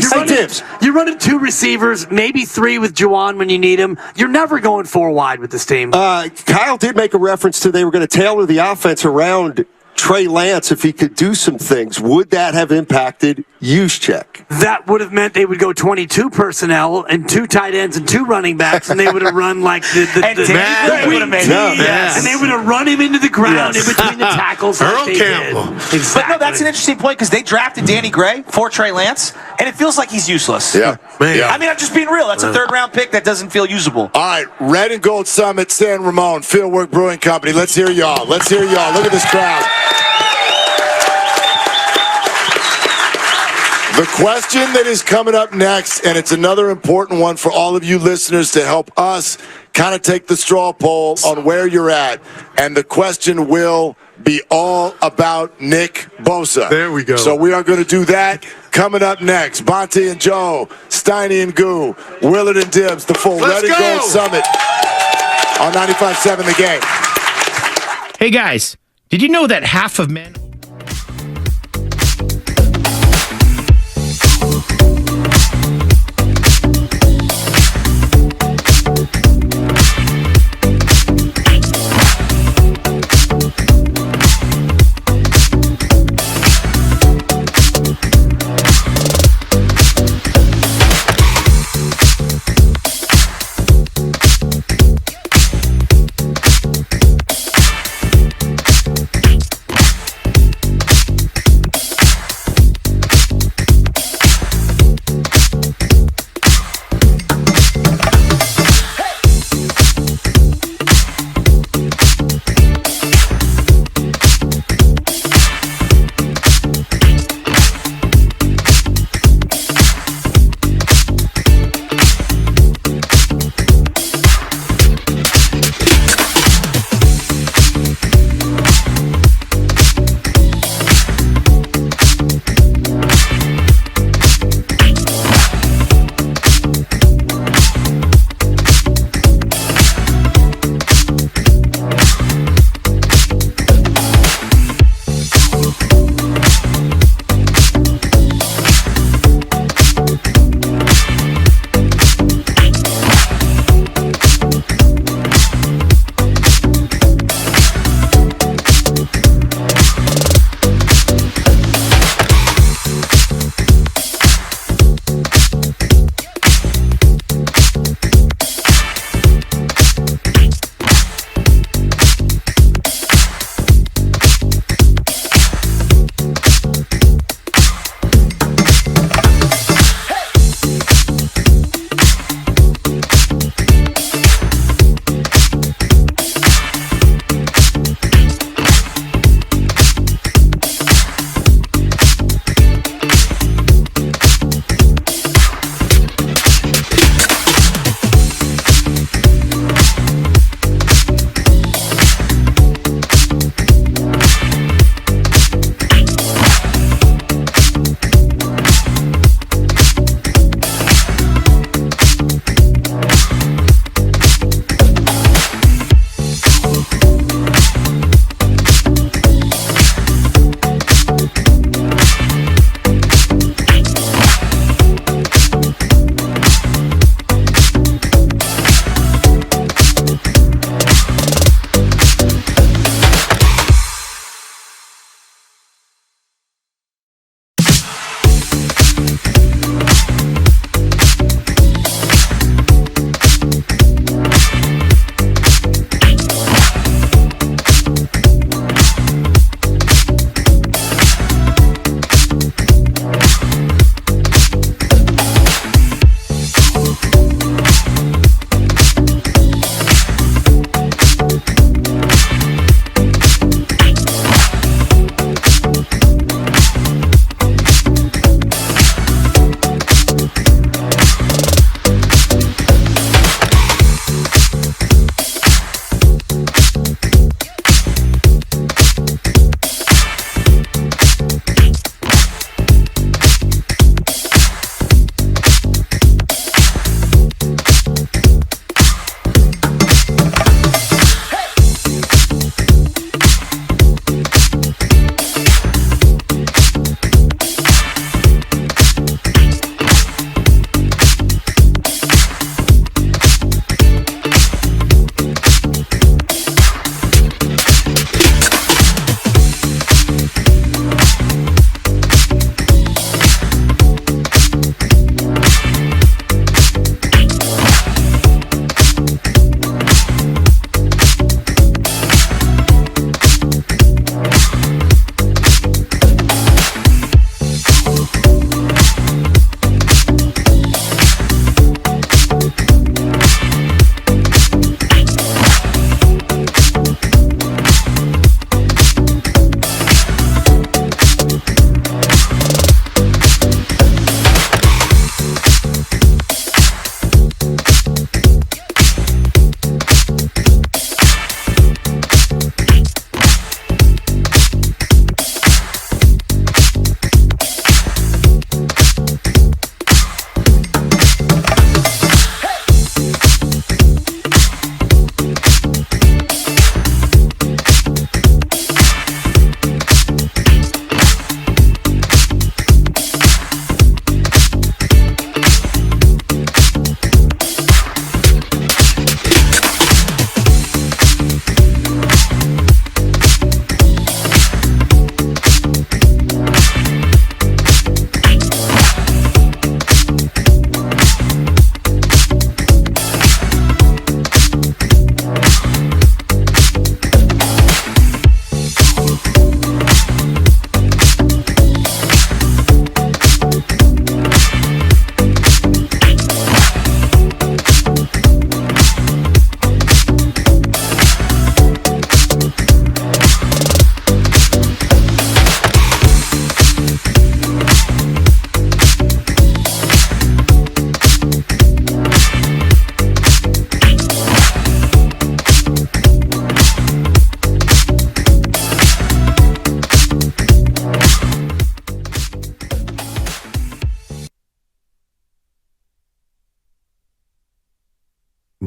you're running 2 receivers, maybe 3 with Juwan when you need him. You're never going 4 wide with this team. Kyle did make a reference to they were going to tailor the offense around Trey Lance if he could do some things. Would that have impacted Juszczyk? That would have meant they would go 22 personnel and 2 tight ends and 2 running backs, and they would have run like the and they would have run him into the ground in between the tackles. Earl Campbell. Exactly. But no, that's an interesting point because they drafted Danny Gray for Trey Lance, and it feels like he's useless. Yeah. I mean, I'm just being real. That's a 3rd-round pick that doesn't feel usable. All right, Red and Gold Summit, San Ramon, Fieldwork Brewing Company. Let's hear y'all. Look at this crowd. The question that is coming up next, and it's another important one for all of you listeners to help us kind of take the straw poll on where you're at. And the question will be all about Nick Bosa. There we go. So we are going to do that coming up next. Bonta and Joe, Steiny and Goo, Willard and Dibs, the full Red and Gold Summit on 95.7 The Game. Hey guys, did you know that half of men...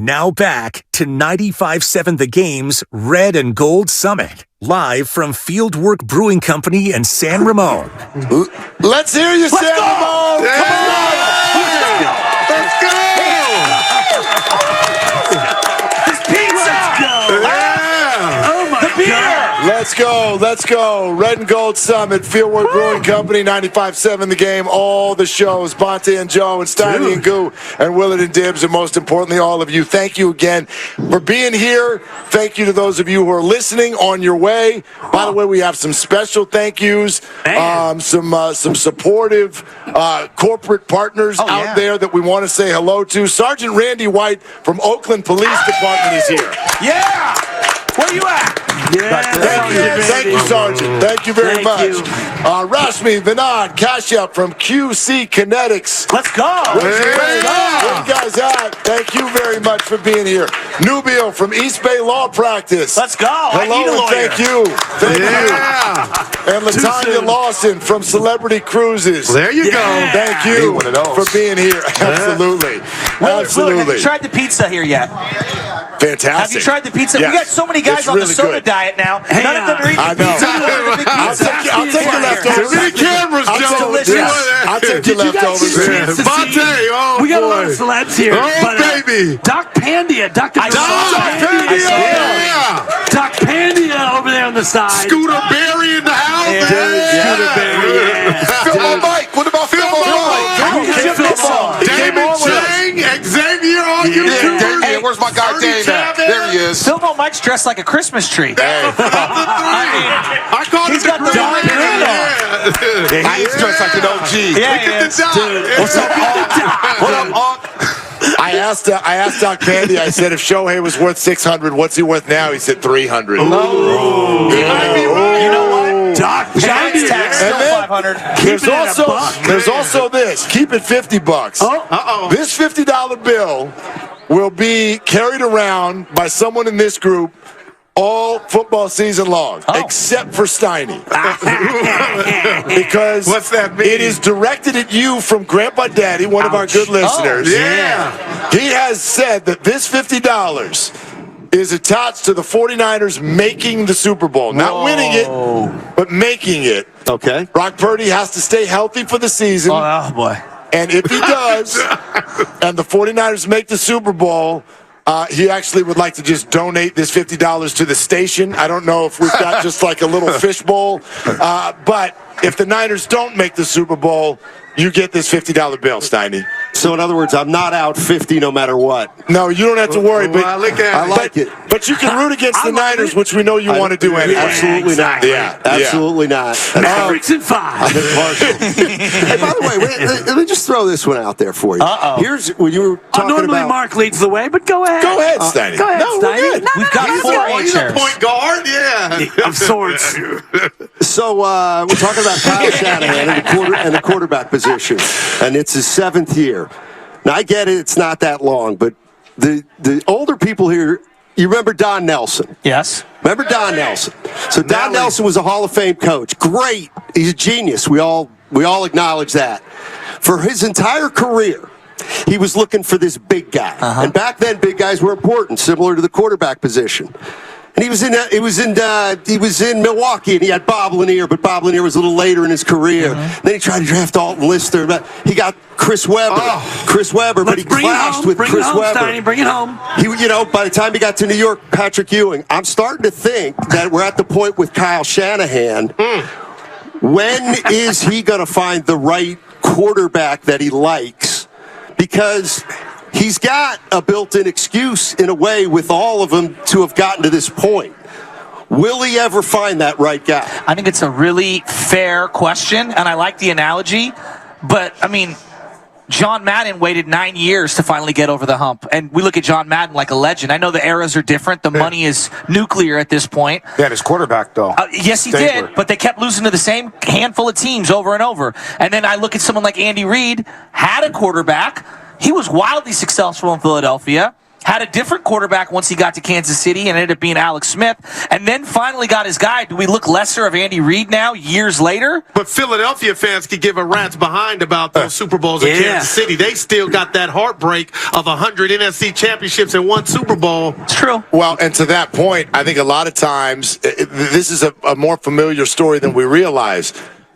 Now back to 95.7 The Game's Red and Gold Summit, live from Fieldwork Brewing Company in San Ramon. Let's hear you, San Ramon. Come on. Let's go! This pizza! Oh my God! Let's go. Red and Gold Summit, Fieldwork Brewing Company, 95.7 The Game, all the shows, Bonta and Joe and Steiny and Goo and Willard and Dibs, and most importantly, all of you. Thank you again for being here. Thank you to those of you who are listening on your way. By the way, we have some special thank yous, some supportive corporate partners out there that we want to say hello to. Sergeant Randy White from Oakland Police Department is here. Yeah! Where you at? Thank you, Sergeant. Thank you very much. Rashmi Vinod Kashyap from QC Kinetics. Let's go. Where you guys at? Thank you very much for being here. Nubile from East Bay Law Practice. Let's go. Hello I need a and lawyer. thank you. Thank you. And Latanya Lawson from Celebrity Cruises. There you go. Thank you for being here. Absolutely. Willard, have you tried the pizza here yet? Fantastic. Have you tried the pizza? Yes. We got so many guys It's on the really soda good. diet now. Hey, None of them are eating I know. pizza. I'll take your leftovers. Many cameras, Joe. I'll take your Did you guys leftovers. get a chance to Bonta, see? oh, We got a lot boy. of celebs here. Oh, but, baby. Doc Pandia. Dr. I saw it. Yeah. Doc Pandia over there on the side. Scooter Berry in the house. Scooter Berry, yeah. Phil on Mike. What about Phil on Mike? David Chang, Xavier, all you Hey, where's my guy Dave at? There he is. Philmo Mike's dressed like a Christmas tree. I called He's it got the Don Bruno. I ain't dressed like an OG. Yeah, Look at the dot. What's up, Unc? What up, Unc? I asked Doc Pandy, I said, if Shohei was worth 600, what's he worth now? He said 300. He might be right. You know what? Doc Giants Pandia. tax still And then- 500. There's also this. Keep it $50. Oh. This $50 bill will be carried around by someone in this group all football season long, except for Steiny. Because What's that mean? it is directed at you from Grandpa Daddy, one of our good listeners. Yeah. He has said that this $50 is attached to the 49ers making the Super Bowl. Not winning it, but making it. Okay. Brock Purdy has to stay healthy for the season. Oh, boy. And if he does, and the 49ers make the Super Bowl, he actually would like to just donate this $50 to the station. I don't know if we've got just like a little fishbowl. But if the Niners don't make the Super Bowl, you get this $50 bill, Steiny. So in other words, I'm not out 50 no matter what. No, you don't have to worry. But Well, look at I like it. But you can root against the Niners, which we know you want to do anyway. Absolutely exactly. not. Absolutely not. Mavericks in 5. Hey, by the way, let me just throw this one out there for you. Here's when you were talking Normally about. Mark leads the way, but go ahead. Go ahead, Steiny. Go ahead, No, we're Steiny. good. We've got 4 A He's a chairs. point guard, yeah. Of sorts. So we're talking about Kyle Shanahan and the quarterback position, and it's his 7th year. Now I get it; it's not that long, but the older people here, you remember Don Nelson? Yes. Remember Don Nelson? So Don Nelson was a Hall of Fame coach. Great, he's a genius. We all acknowledge that. For his entire career, he was looking for this big guy, and back then, big guys were important, similar to the quarterback position. And he was in Milwaukee, and he had Bob Lanier, but Bob Lanier was a little later in his career. Then he tried to draft Alton Lister, but he got Chris Webber. But he clashed with Chris Webber. Steiny, bring it home. By the time he got to New York, Patrick Ewing. I'm starting to think that we're at the point with Kyle Shanahan. When is he going to find the right quarterback that he likes? Because he's got a built-in excuse in a way with all of them to have gotten to this point. Will he ever find that right guy? I think it's a really fair question, and I like the analogy. But, I mean, John Madden waited 9 years to finally get over the hump. And we look at John Madden like a legend. I know the eras are different. The money is nuclear at this point. Yeah, his quarterback, though. Yes, he did, but they kept losing to the same handful of teams over and over. And then I look at someone like Andy Reid, had a quarterback. He was wildly successful in Philadelphia. had a different quarterback once he got to Kansas City and ended up being Alex Smith, and then finally got his guy. Do we look lesser of Andy Reid now, years later? But Philadelphia fans could give a rat's behind about those Super Bowls in Kansas City. They still got that heartbreak of 100 NFC championships and one Super Bowl. It's true. Well, and to that point, I think a lot of times this is a more familiar story than we realize.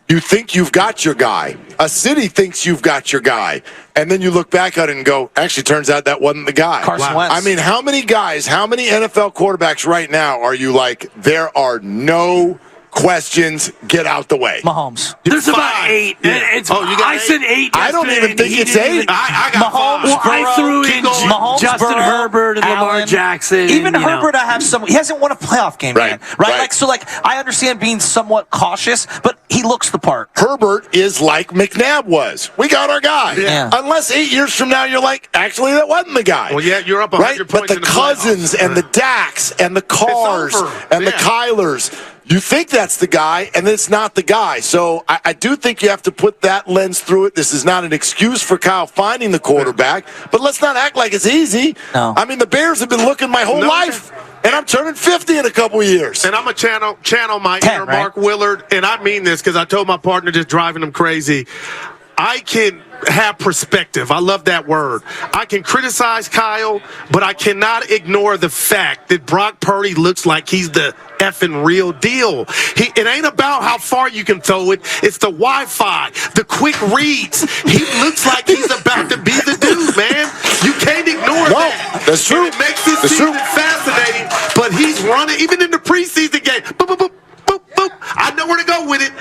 You think you've got your guy. A city thinks you've got your guy. And then you look back at it and go, actually, turns out that wasn't the guy. Carson Wentz. I mean, how many NFL quarterbacks right now are you like, there are no questions, get out the way? Mahomes. There's 5. about 8. Yeah. It's, Oh, you got I 8? said 8 I don't yesterday, even think and he it's didn't 8. even- I got Mahomes, 5. Well, I threw Burrow, in Mahomes, Justin Burrow, Herbert and Lamar Allen. Jackson. Even and, Herbert, I have some. He hasn't won a playoff game, Right, man. Right? right. So, I understand being somewhat cautious, but he looks the part. Herbert is like McNabb was. We got our guy. Yeah. Unless 8 years from now you're like, actually, that wasn't the guy. Well, yeah, you're up 100 right? points But the in the Cousins playoffs. and the Daks and the Carrs over. and the Yeah. Kylers, you think that's the guy, and it's not the guy. So I do think you have to put that lens through it. This is not an excuse for Kyle finding the quarterback, but let's not act like it's easy. No. I mean, the Bears have been looking my whole No. life, and I'm turning 50 in a couple of years. And I'm a channel my 10, inner right? Mark Willard, and I mean this because I told my partner just driving him crazy. I can have perspective. I love that word. I can criticize Kyle, but I cannot ignore the fact that Brock Purdy looks like he's the effing real deal. It ain't about how far you can throw it. It's the Wi-Fi, the quick reads. He looks like he's about to be the dude, man. You can't ignore that. That's true. And it makes this That's season true. fascinating, but he's running, even in the preseason game. Boop, boop, boop. Boop, boop. I know where to go with it.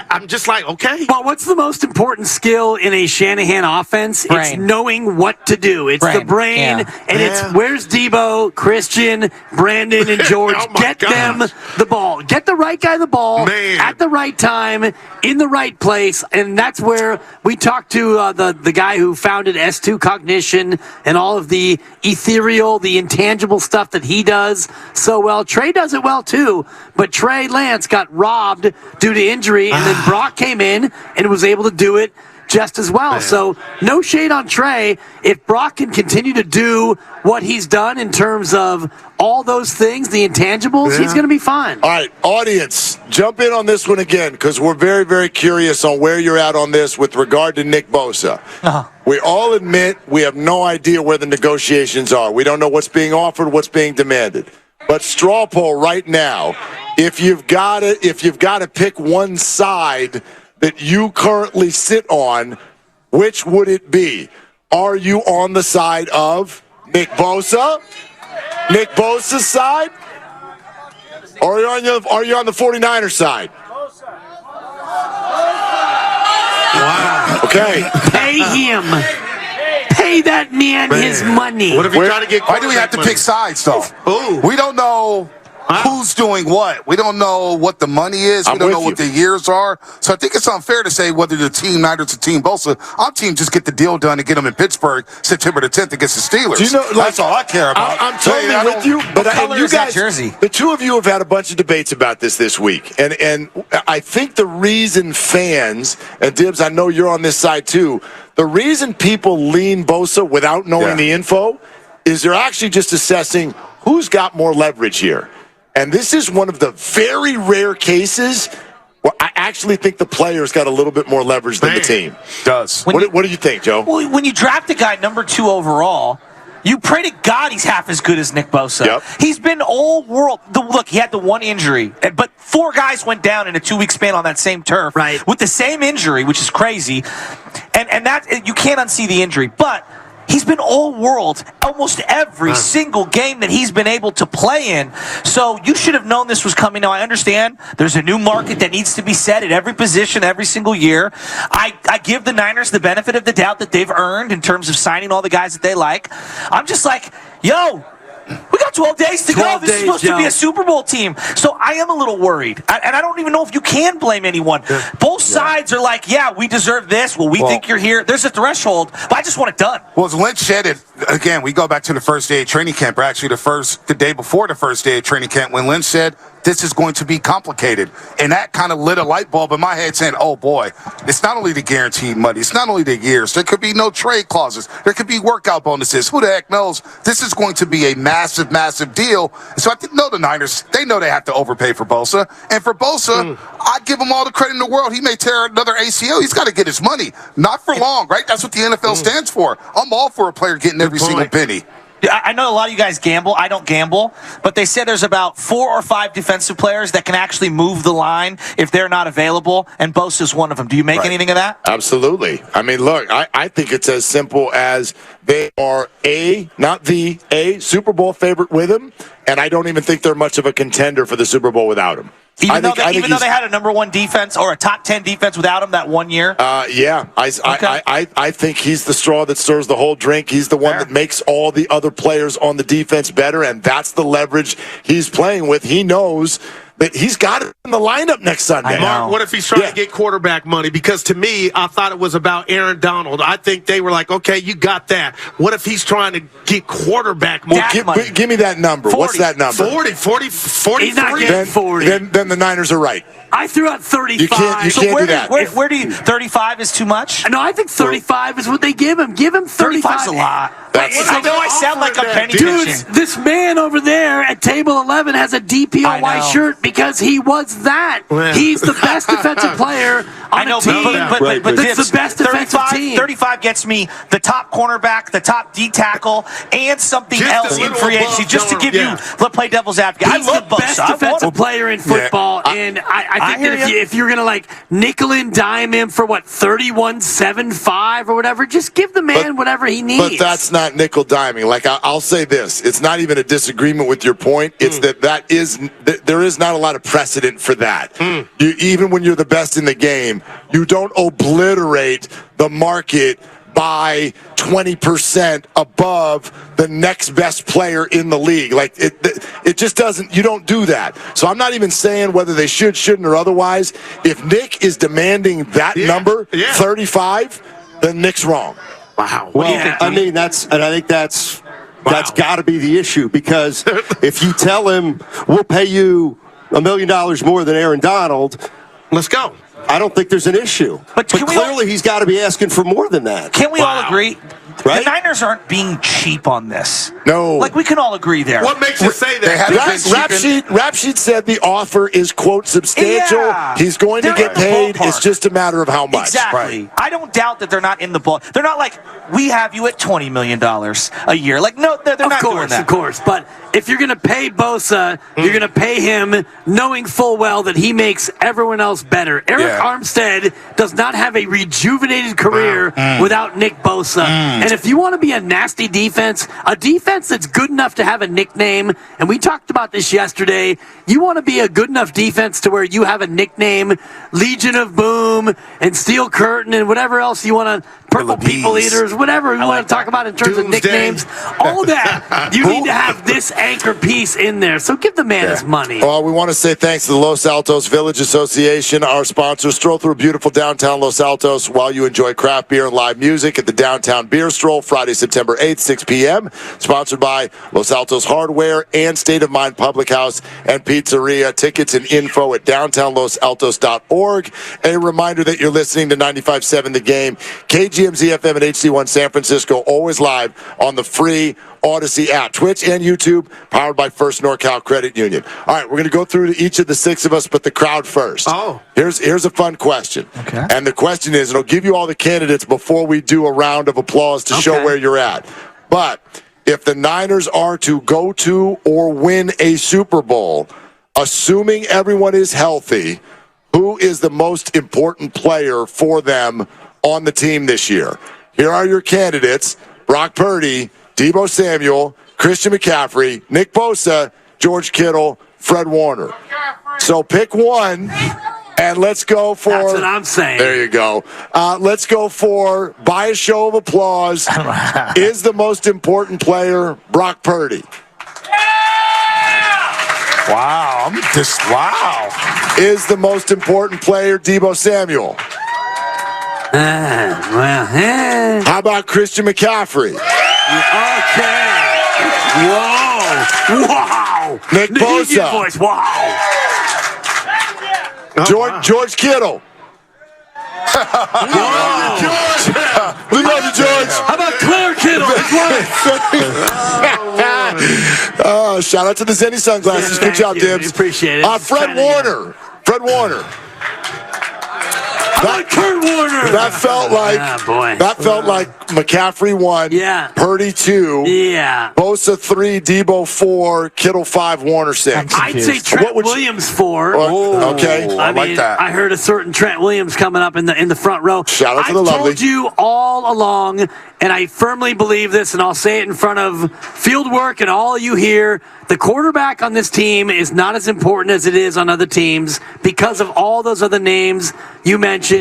I'm just like, okay. Well, what's the most important skill in a Shanahan offense? It's Brain. knowing what to do. It's the brain, Yeah. and it's Yeah. where's Debo, Christian, Brandon, and George. Oh, my Get them gosh. the ball. Get the right guy the ball Man. at the right time, in the right place, and that's where we talked to the guy who founded S2 Cognition and all of the ethereal, the intangible stuff that he does so well. Trey does it well too, but Trey Lance got robbed due to injury, and then Brock came in and was able to do it just as well. So no shade on Trey. If Brock can continue to do what he's done in terms of all those things, the intangibles, he's going to be fine. All right, audience, jump in on this one again because we're very, very curious on where you're at on this with regard to Nick Bosa. We all admit we have no idea where the negotiations are. We don't know what's being offered, what's being demanded. But straw poll right now, if you've got to pick one side that you currently sit on, which would it be? Are you on the side of Nick Bosa? Nick Bosa's side? Or are you on the 49ers side? Wow. Okay. Pay him. Pay that man his money. What if you try to get Why do we have to quarterback pick sides, though? Ooh. We don't know who's doing what. We don't know what the money is. We I'm don't know with what you. the years are. So I think it's unfair to say whether the team Niners or team Bosa. Our team just get the deal done and get them in Pittsburgh September the 10th against the Steelers. Do you know, like, that's all I care about. I'm totally I with you, but color you is that guys, jersey? the two of you have had a bunch of debates about this week, and I think the reason fans and Dibs, I know you're on this side too. The reason people lean Bosa without knowing the info is they're actually just assessing who's got more leverage here. And this is one of the very rare cases where I actually think the player's got a little bit more leverage than the team. Does. What do you think, Joe? Well, when you draft a guy number 2 overall, you pray to God he's half as good as Nick Bosa. Yep. He's been all world. Look, he had the one injury, but 4 guys went down in a 2-week span on that same turf, Right. with the same injury, which is crazy. And that you can't unsee the injury, but he's been all world almost every single game that he's been able to play in. So you should have known this was coming. Now, I understand there's a new market that needs to be set at every position every single year. I give the Niners the benefit of the doubt that they've earned in terms of signing all the guys that they like. I'm just like, yo, we got 12 days to go. 12 This is days, supposed to be Joe. a Super Bowl team. So I am a little worried. And I don't even know if you can blame anyone. Both sides are like, yeah, we deserve this. Well, we think you're here. There's a threshold, but I just want it done. Well, as Lynch said it, again, we go back to the first day of training camp, or actually the day before the first day of training camp, when Lynch said, this is going to be complicated. And that kind of lit a light bulb in my head saying, oh boy, it's not only the guaranteed money, it's not only the years, there could be no trade clauses, there could be workout bonuses. Who the heck knows? This is going to be a massive, massive deal. And so I think, no, the Niners, they know they have to overpay for Bosa. And for Bosa, I'd give him all the credit in the world. He may tear another ACL. He's got to get his money. Not for long, right? That's what the NFL stands for. I'm all for a player getting every single penny. I know a lot of you guys gamble. I don't gamble, but they said there's about 4 or 5 defensive players that can actually move the line if they're not available, and Bosa's one of them. Do you make anything of that? Absolutely. I mean, look, I think it's as simple as they are a Super Bowl favorite with him, and I don't even think they're much of a contender for the Super Bowl without him. Even though they had a number 1 defense or a top 10 defense without him that 1 year? Yeah. I think he's the straw that stirs the whole drink. He's the one that makes all the other players on the defense better, and that's the leverage he's playing with. He knows that he's got it in the lineup next Sunday. Mark, what if he's trying to get quarterback money? Because to me, I thought it was about Aaron Donald. I think they were like, okay, you got that. What if he's trying to get quarterback money? Give me that number. 40. What's that number? 40. He's not getting 40. Then the Niners are right. I threw out 35. You can't do that. Where do you 35 is too much? No, I think 35 is what they give him. Give him 35. 35's a lot. I know I sound like a penny Dude, pinching. this man over there at table 11 has a DPOY shirt because he was that. He's the best defensive player on a team. But that's the best defensive team. 35 gets me the top cornerback, the top D tackle, and something else in free agency just to give you the play devil's advocate. He's the best defensive player in football, and I think that if you're going to nickel and dime him for 31.75 or whatever, just give the man whatever he needs. But that's not nickel diming. Like I'll say this, it's not even a disagreement with your point. It's there is not a lot of precedent for that. Even when you're the best in the game, you don't obliterate the market by 20% above the next best player in the league. Like it just doesn't. You don't do that. So I'm not even saying whether they should, shouldn't, or otherwise. If Nick is demanding that number, 35, then Nick's wrong. Wow. Well, I mean, I think that's got to be the issue, because if you tell him we'll pay you $1 million more than Aaron Donald, let's go. I don't think there's an issue. But clearly he's got to be asking for more than that. Can we all agree? Right? The Niners aren't being cheap on this. No. Like, we can all agree there. What makes you say that? Rap sheet said the offer is, quote, substantial. Yeah. He's going to get paid. It's just a matter of how much. Exactly. Right. I don't doubt that they're not in the ball. They're not like, we have you at $20 million a year. Like, no, they're not doing that. Of course. But if you're going to pay Bosa, you're going to pay him knowing full well that he makes everyone else better. Eric Armstead does not have a rejuvenated career without Nick Bosa. And if you want to be a nasty defense, a defense that's good enough to have a nickname, and we talked about this yesterday, you want to be a good enough defense to where you have a nickname, Legion of Boom and Steel Curtain and whatever else you want to, Purple People Eaters, whatever you want to talk about in terms of nicknames, all that, you need to have this anchor piece in there. So give the man his money. Well, we want to say thanks to the Los Altos Village Association, our sponsor. Stroll through beautiful downtown Los Altos while you enjoy craft beer and live music at the Downtown Beer Stroll, Friday, September 8th, 6 p.m. Sponsored by Los Altos Hardware and State of Mind Public House and Pizzeria. Tickets and info at downtownlosaltos.org. A reminder that you're listening to 95.7 The Game, KGMZ FM and HD1 San Francisco, always live on the free Odyssey app, Twitch and YouTube, powered by First NorCal Credit Union. All right, we're going to go through to each of the 6 of us, but the crowd first. Oh. Here's a fun question. Okay. And the question is, and I'll give you all the candidates before we do a round of applause to show where you're at. But if the Niners are to go to or win a Super Bowl, assuming everyone is healthy, who is the most important player for them on the team this year? Here are your candidates: Brock Purdy, Deebo Samuel, Christian McCaffrey, Nick Bosa, George Kittle, Fred Warner. So pick one, and let's go for... That's what I'm saying. There you go. Let's go for, by a show of applause, is the most important player Brock Purdy? Wow. Wow. Is the most important player Deebo Samuel? How about Christian McCaffrey? Okay. Whoa! Wow! Nick The Indian Bosa. voice. Wow! George Kittle. We love you, George. How about Claire Kittle? Shout out to the Zenny sunglasses. Good job, Dibs. Appreciate it. Fred Warner. Fred Warner. How about Kurt Warner? That felt like McCaffrey 1, Yeah. Purdy 2, Yeah. Bosa 3, Debo 4, Kittle 5, Warner 6. I'd say Trent Williams 4. Okay. I like that. I heard a certain Trent Williams coming up in the front row. Shout out to the I've lovely. told you all along, and I firmly believe this, and I'll say it in front of Fieldwork and all you here. The quarterback on this team is not as important as it is on other teams because of all those other names you mentioned.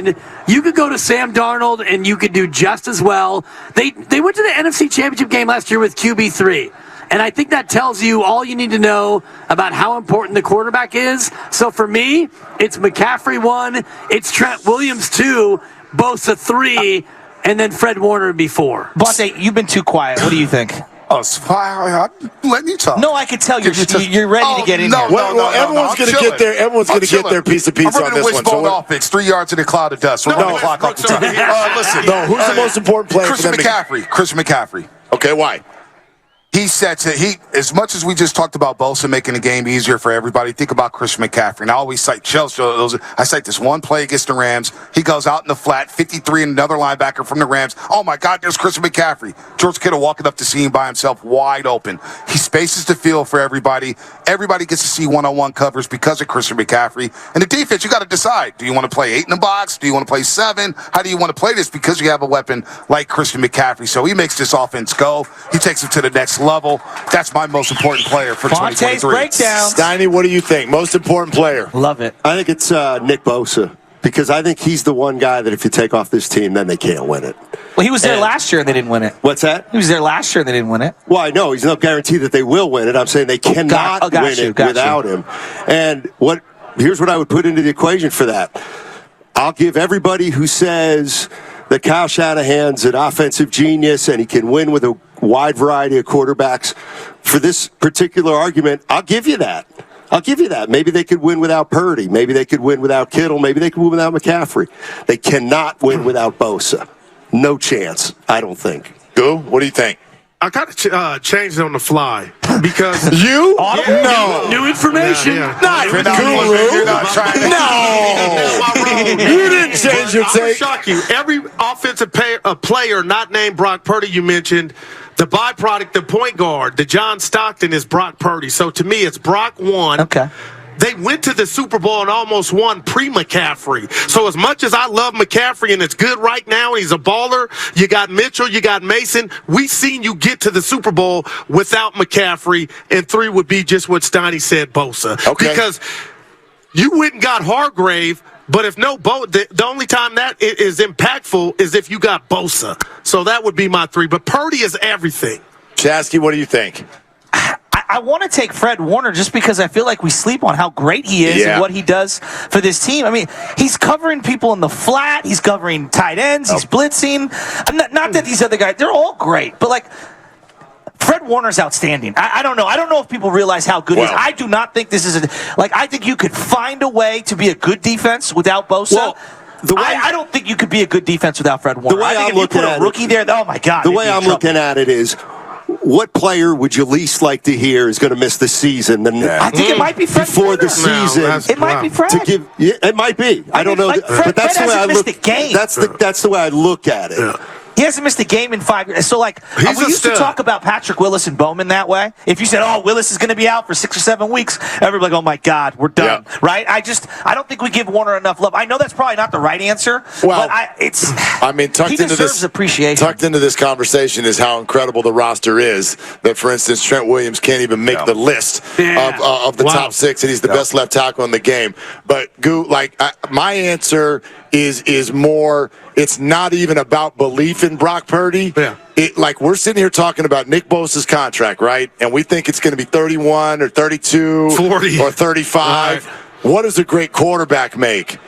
You could go to Sam Darnold, and you could do just as well. They went to the NFC Championship game last year with QB3. And I think that tells you all you need to know about how important the quarterback is. So for me, it's McCaffrey 1, it's Trent Williams 2, Bosa 3, and then Fred Warner would be 4. Bonta, you've been too quiet. What do you think? Oh, I'm letting you talk. No, I can tell you're ready to get in here. Well, everyone's going to get their piece of pizza on this one. So offense, 3 yards in a cloud of dust. We're running the clock off the top. Listen. No, who's the most important player for them? Christian McCaffrey. Okay, why? He sets it. As much as we just talked about Bosa making the game easier for everybody, think about Christian McCaffrey. And I always cite Chelsea. I cite this one play against the Rams. He goes out in the flat, 53, and another linebacker from the Rams. Oh my God, there's Christian McCaffrey. George Kittle walking up to see him by himself, wide open. He spaces the field for everybody. Everybody gets to see one-on-one covers because of Christian McCaffrey. And the defense, you got to decide: do you want to play 8 in the box? Do you want to play 7? How do you want to play this? Because you have a weapon like Christian McCaffrey. So he makes this offense go. He takes it to the next level. That's my most important player for 2023. Breakdown. Steiny, what do you think? Most important player? Love it. I think it's Nick Bosa, because I think he's the one guy that if you take off this team, then they can't win it. Well, he was there last year and they didn't win it. What's that? He was there last year and they didn't win it. Well, I know. He's no guarantee that they will win it. I'm saying they cannot win it without him. And here's what I would put into the equation for that. I'll give everybody who says that Kyle Shanahan's an offensive genius and he can win with a wide variety of quarterbacks. For this particular argument, I'll give you that. Maybe they could win without Purdy. Maybe they could win without Kittle. Maybe they could win without McCaffrey. They cannot win without Bosa. No chance, I don't think. Go. What do you think? I got to change it on the fly because you? No. New information. Not Guru. No. You didn't change your take. I'll shock you. Every offensive player not named Brock Purdy you mentioned, the byproduct, the point guard, the John Stockton is Brock Purdy. So to me, it's Brock 1. Okay. They went to the Super Bowl and almost won pre-McCaffrey. So as much as I love McCaffrey and it's good right now, he's a baller, you got Mitchell, you got Mason, we seen you get to the Super Bowl without McCaffrey, and 3 would be just what Steiny said, Bosa. Okay. Because you went and got Hargrave, but if no the only time that is impactful is if you got Bosa. So that would be my 3. But Purdy is everything. Shasky, what do you think? I want to take Fred Warner just because I feel like we sleep on how great he is and what he does for this team. I mean, he's covering people in the flat. He's covering tight ends. He's blitzing. Not that these other guys, they're all great. But, like, Fred Warner's outstanding. I don't know. I don't know if people realize how good he is. I do not think this is I think you could find a way to be a good defense without Bosa. Well, I don't think you could be a good defense without Fred Warner. The way I think I'm if you looking put a at rookie there, oh, my God. The way I'm looking at it is, what player would you least like to hear is going to miss the season? I think it might be Fred before Warner. the season. It might be Fred. It might be. I don't know, but that's the way I look. That's the way I look at it. Yeah. He hasn't missed a game in 5 years. So, like, we used to talk about Patrick Willis and Bowman that way. If you said, oh, Willis is going to be out for 6 or 7 weeks, everybody like, oh, my God, we're done. Yeah. Right? I don't think we give Warner enough love. I know that's probably not the right answer. Well, but he deserves appreciation. Tucked into this conversation is how incredible the roster is. That, for instance, Trent Williams can't even make the list of the top 6, and he's the best left tackle in the game. But, my answer is more, it's not even about belief in Brock Purdy. Yeah. We're sitting here talking about Nick Bosa's contract, right? And we think it's going to be 31 or 32 40 or 35. Right. What does a great quarterback make?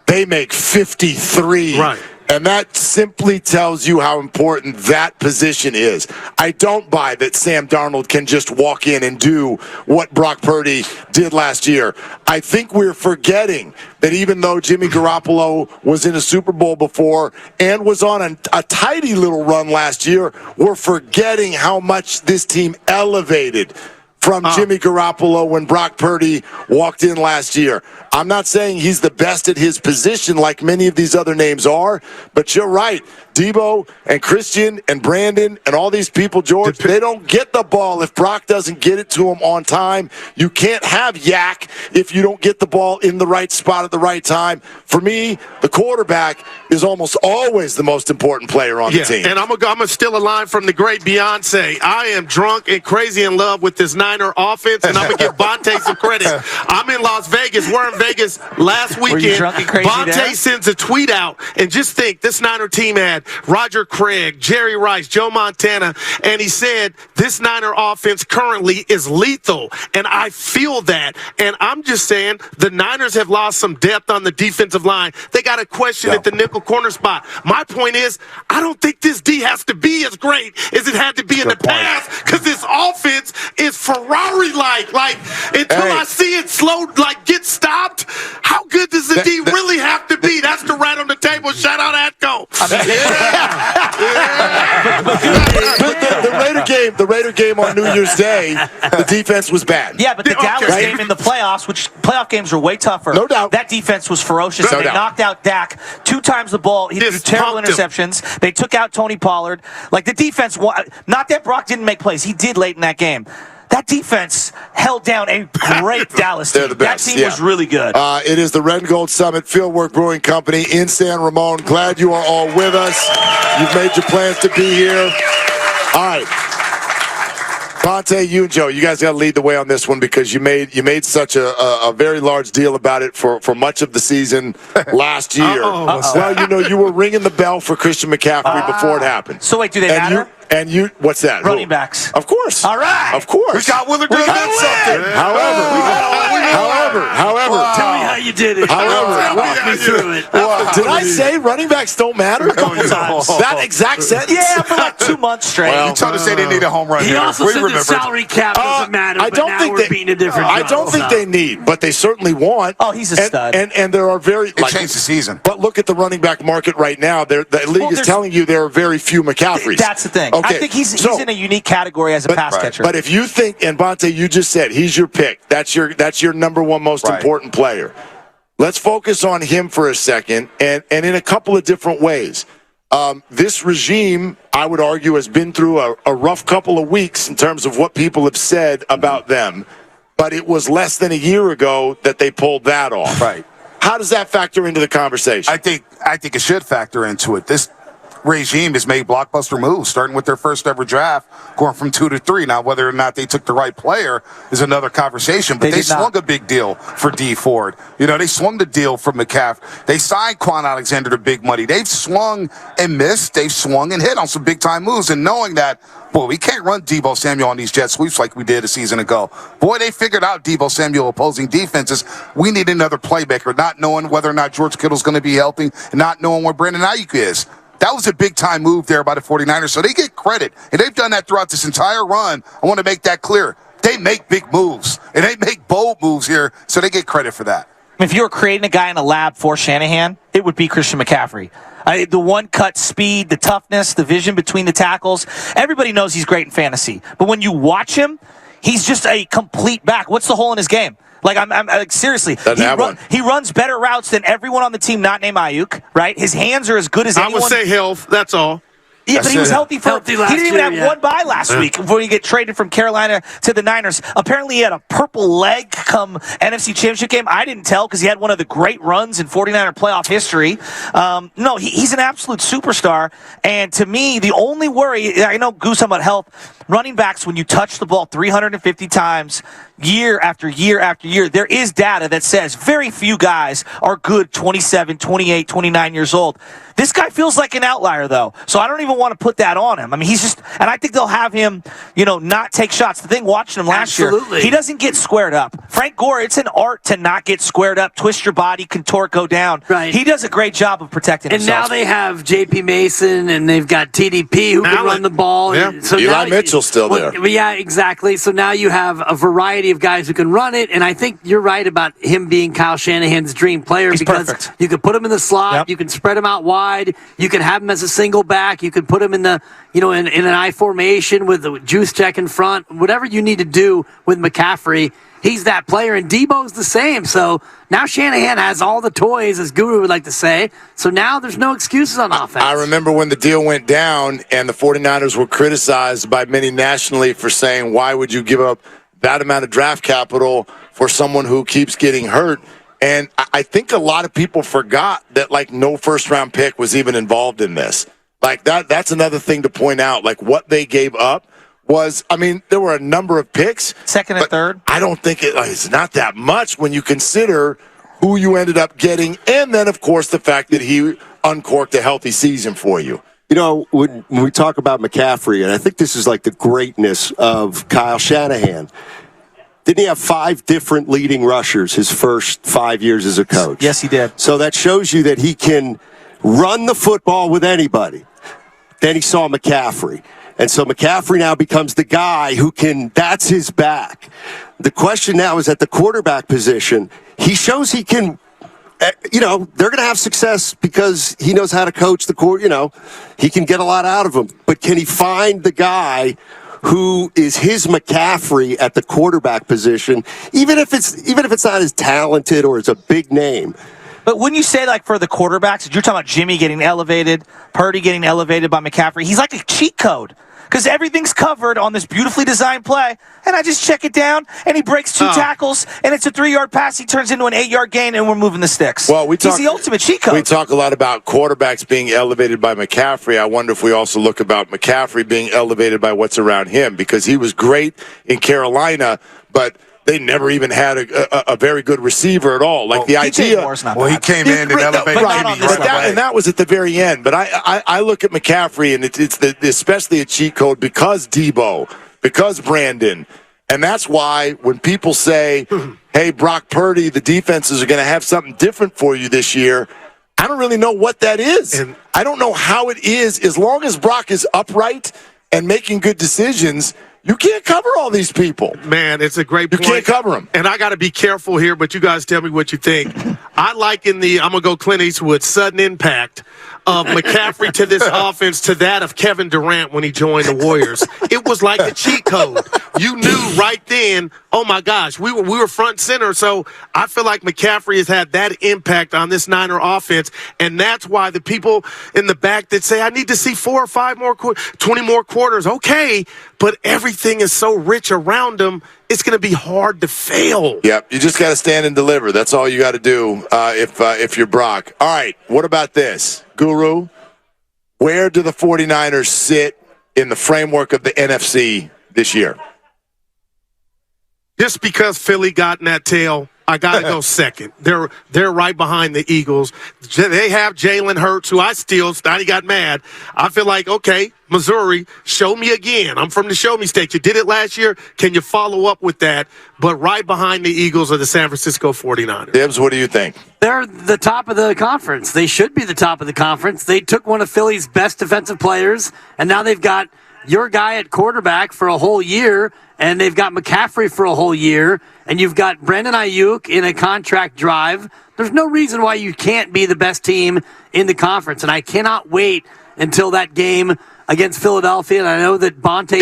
They make 53. Right. And that simply tells you how important that position is. I don't buy that Sam Darnold can just walk in and do what Brock Purdy did last year. I think we're forgetting that even though Jimmy Garoppolo was in a Super Bowl before and was on a tidy little run last year, we're forgetting how much this team elevated from Jimmy Garoppolo when Brock Purdy walked in last year. I'm not saying he's the best at his position like many of these other names are, but you're right. Debo and Christian and Brandon and all these people, George, they don't get the ball if Brock doesn't get it to them on time. You can't have Yak if you don't get the ball in the right spot at the right time. For me, the quarterback is almost always the most important player on the team. And I'm gonna steal a line from the great Beyonce. I am drunk and crazy in love with this Niner offense, and I'm going to give Bonta some credit. I'm in Las Vegas. We're in Vegas last weekend. Were you drunk and crazy Bonta there? sends a tweet out, and just think, this Niner team had Roger Craig, Jerry Rice, Joe Montana, and he said this Niner offense currently is lethal, and I feel that. And I'm just saying the Niners have lost some depth on the defensive line. They got a question at the nickel corner spot. My point is, I don't think this D has to be as great as it had to be in the past, because this offense is Ferrari-like. Like, until I see it slow, like, get stopped, how good does the D really have to be? That's the rat on the table. Shout out Atco. The Raider game on New Year's Day, the defense was bad. Yeah, but the Dallas game in the playoffs, which playoff games are way tougher. No doubt. That defense was ferocious. They knocked out Dak 2 times the ball. He threw terrible interceptions. They took out Tony Pollard. Like, the defense, not that Brock didn't make plays. He did late in that game. That defense held down a great Dallas team. They're the best. That team was really good. It is the Red and Gold Summit, Fieldwork Brewing Company in San Ramon. Glad you are all with us. You've made your plans to be here. All right. Bonta, you and Joe, you guys got to lead the way on this one, because you made such a very large deal about it for much of the season last year. Well, you were ringing the bell for Christian McCaffrey before it happened. So wait, do they matter? What's that? Running backs. Of course. All right. Of course. We got Willard doing something. However. Tell me how you did it. Walk me through it. Did I say running backs don't matter? A couple times. That exact sentence? Yeah, for like 2 months straight. You tried to say they need a home run He here. also said the salary cap doesn't matter, I but don't now think we're beating a different I don't think they need, but they certainly want. Oh, he's a stud. And there are very... It changed the season. But look at the running back market right now. The league is telling you there are very few McCaffreys. That's the thing. Okay. I think he's in a unique category as a pass catcher. But if you think, and Bonta, you just said he's your pick. That's your number one most important player. Let's focus on him for a second, and in a couple of different ways. This regime, I would argue, has been through a rough couple of weeks in terms of what people have said about them. But it was less than a year ago that they pulled that off. Right. How does that factor into the conversation? I think it should factor into it. This regime has made blockbuster moves, starting with their first ever draft, going from 2 to 3. Now, whether or not they took the right player is another conversation, but they swung a big deal for D Ford. They swung the deal for McCaffrey. They signed Quan Alexander to big money. They've swung and missed. They've swung and hit on some big time moves, and knowing that, boy, we can't run Debo Samuel on these jet sweeps like we did a season ago. Boy, they figured out Debo Samuel opposing defenses. We need another playmaker, not knowing whether or not George Kittle's going to be healthy, and not knowing where Brandon Ayuk is. That was a big-time move there by the 49ers, so they get credit. And they've done that throughout this entire run. I want to make that clear. They make big moves, and they make bold moves here, so they get credit for that. If you were creating a guy in a lab for Shanahan, it would be Christian McCaffrey. The one-cut speed, the toughness, the vision between the tackles. Everybody knows he's great in fantasy. But when you watch him, he's just a complete back. What's the hole in his game? Like, I'm like, seriously, he runs better routes than everyone on the team not named Ayuk, right? His hands are as good as anyone. I would say health, that's all. Yeah, but he was healthy last he didn't even have one bye last week before he get traded from Carolina to the Niners. Apparently, he had a purple leg come NFC Championship game. I didn't tell because he had one of the great runs in 49er playoff history. No, he's an absolute superstar. And to me, the only worry, I know Goose talking about health, running backs, when you touch the ball 350 times, year after year after year, there is data that says very few guys are good 27, 28, 29 years old. This guy feels like an outlier, though. So I don't even want to put that on him. I mean, he's just, and I think they'll have him, not take shots. The thing watching him last year, he doesn't get squared up. Frank Gore, it's an art to not get squared up, twist your body, contort, go down. Right. He does a great job of protecting himself. And now they have J.P. Mason, and they've got TDP who can run the ball. Yeah. So Eli Mitchell's still there. Yeah, exactly. So now you have a variety of guys who can run it, and I think you're right about him being Kyle Shanahan's dream player. He's because perfect. you could put him in the slot, Yep. you can spread him out wide, you can have him as a single back, you can put him in the in an I formation with the juice check in front, whatever you need to do with McCaffrey. He's that player, and Debo's the same. So now Shanahan has all the toys, as Guru would like to say. So now there's no excuses on offense. I remember when the deal went down and the 49ers were criticized by many nationally for saying, why would you give up that amount of draft capital for someone who keeps getting hurt? And I think a lot of people forgot that, no first-round pick was even involved in this. That's another thing to point out. What they gave up was, there were a number of picks. Second and third. I don't think it's not that much when you consider who you ended up getting, and then, of course, the fact that he uncorked a healthy season for you. When we talk about McCaffrey, and I think this is the greatness of Kyle Shanahan, didn't he have 5 different leading rushers his first 5 years as a coach? Yes, he did. So that shows you that he can run the football with anybody. Then he saw McCaffrey. And so McCaffrey now becomes the guy who that's his back. The question now is at the quarterback position. He shows he can, they're going to have success because he knows how to coach the court. He can get a lot out of them. But can he find the guy who is his McCaffrey at the quarterback position, even if it's not as talented or as a big name? But wouldn't you say, for the quarterbacks, you're talking about Jimmy getting elevated, Purdy getting elevated by McCaffrey, he's like a cheat code. Because everything's covered on this beautifully designed play, and I just check it down, and he breaks 2 tackles, and it's a 3-yard pass. He turns into an 8-yard gain, and we're moving the sticks. Well, he's the ultimate cheat code. We talk a lot about quarterbacks being elevated by McCaffrey. I wonder if we also look about McCaffrey being elevated by what's around him, because he was great in Carolina, but they never even had a very good receiver at all. The idea. He came in and elevated Jimmy. And that was at the very end. But I look at McCaffrey, and it's especially a cheat code because Debo, because Brandon. And that's why when people say, hey, Brock Purdy, the defenses are going to have something different for you this year, I don't really know what that is. And I don't know how it is. As long as Brock is upright and making good decisions, you can't cover all these people. Man, it's a great point. You can't cover them. And I got to be careful here, but you guys tell me what you think. I liken I'm going to go Clint Eastwood, sudden impact of McCaffrey to this offense to that of Kevin Durant when he joined the Warriors. It was like a cheat code. You knew right then, oh my gosh, we were front and center. So I feel like McCaffrey has had that impact on this Niner offense, and that's why the people in the back that say, I need to see 4 or 5 more, 20 more quarters. Okay, but everything is so rich around him, it's going to be hard to fail. Yep, you just got to stand and deliver. That's all you got to do if you're Brock. All right, what about this? Guru, where do the 49ers sit in the framework of the NFC this year? Just because Philly got in that tail, I got to go second. They're right behind the Eagles. They have Jalen Hurts, who Steiny got mad. I feel like, okay, Missouri, show me again. I'm from the show me state. You did it last year. Can you follow up with that? But right behind the Eagles are the San Francisco 49ers. Dibs, what do you think? They're the top of the conference. They should be the top of the conference. They took one of Philly's best defensive players, and now they've got your guy at quarterback for a whole year, and they've got McCaffrey for a whole year, and you've got Brandon Ayuk in a contract drive. There's no reason why you can't be the best team in the conference, and I cannot wait until that game against Philadelphia. And I know that Bonta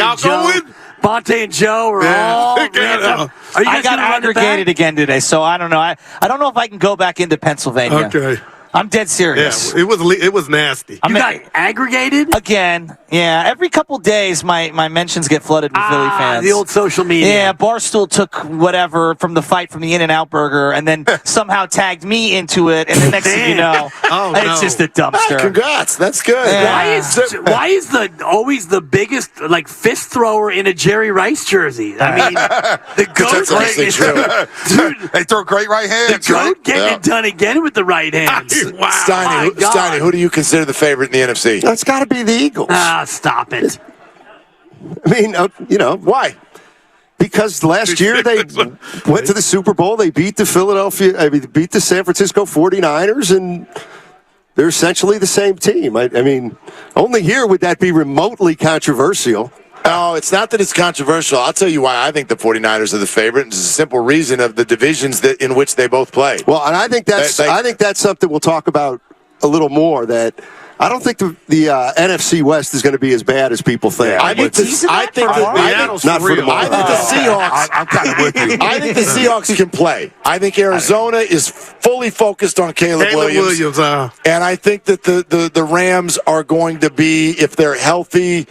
and Joe are all ramped up. Are you guys I got aggregated again today, so I don't know. I don't know if I can go back into Pennsylvania. Okay. I'm dead serious. Yeah, it was nasty. You got aggregated? Again, yeah. Every couple days, my mentions get flooded with Philly fans. The old social media. Yeah, Barstool took whatever from the fight from the In-N-Out Burger and then somehow tagged me into it, and the next thing you know, it's just a dumpster. Congrats, that's good. Yeah. Why is always the biggest fist thrower in a Jerry Rice jersey? I mean, the goat. That's actually true. Dude, they throw great right hands. The goat getting it done again with the right hand. Steiny, who do you consider the favorite in the NFC? That's got to be the Eagles. Stop it. I mean, why? Because last year they went to the Super Bowl. They beat the beat the San Francisco 49ers, and they're essentially the same team. I mean, only here would that be remotely controversial. No, it's not that it's controversial. I'll tell you why I think the 49ers are the favorite. It's a simple reason of the divisions in which they both play. Well, and I think that's something we'll talk about a little more. That I don't think the NFC West is going to be as bad as people think. Yeah, I think the Seahawks. I'm kind of with you. I think the Seahawks can play. I think Arizona is fully focused on Caleb Williams. And I think that the Rams are going to be, if they're healthy,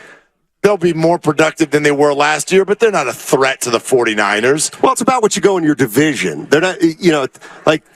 they'll be more productive than they were last year, but they're not a threat to the 49ers. Well, it's about what you go in your division. They're not,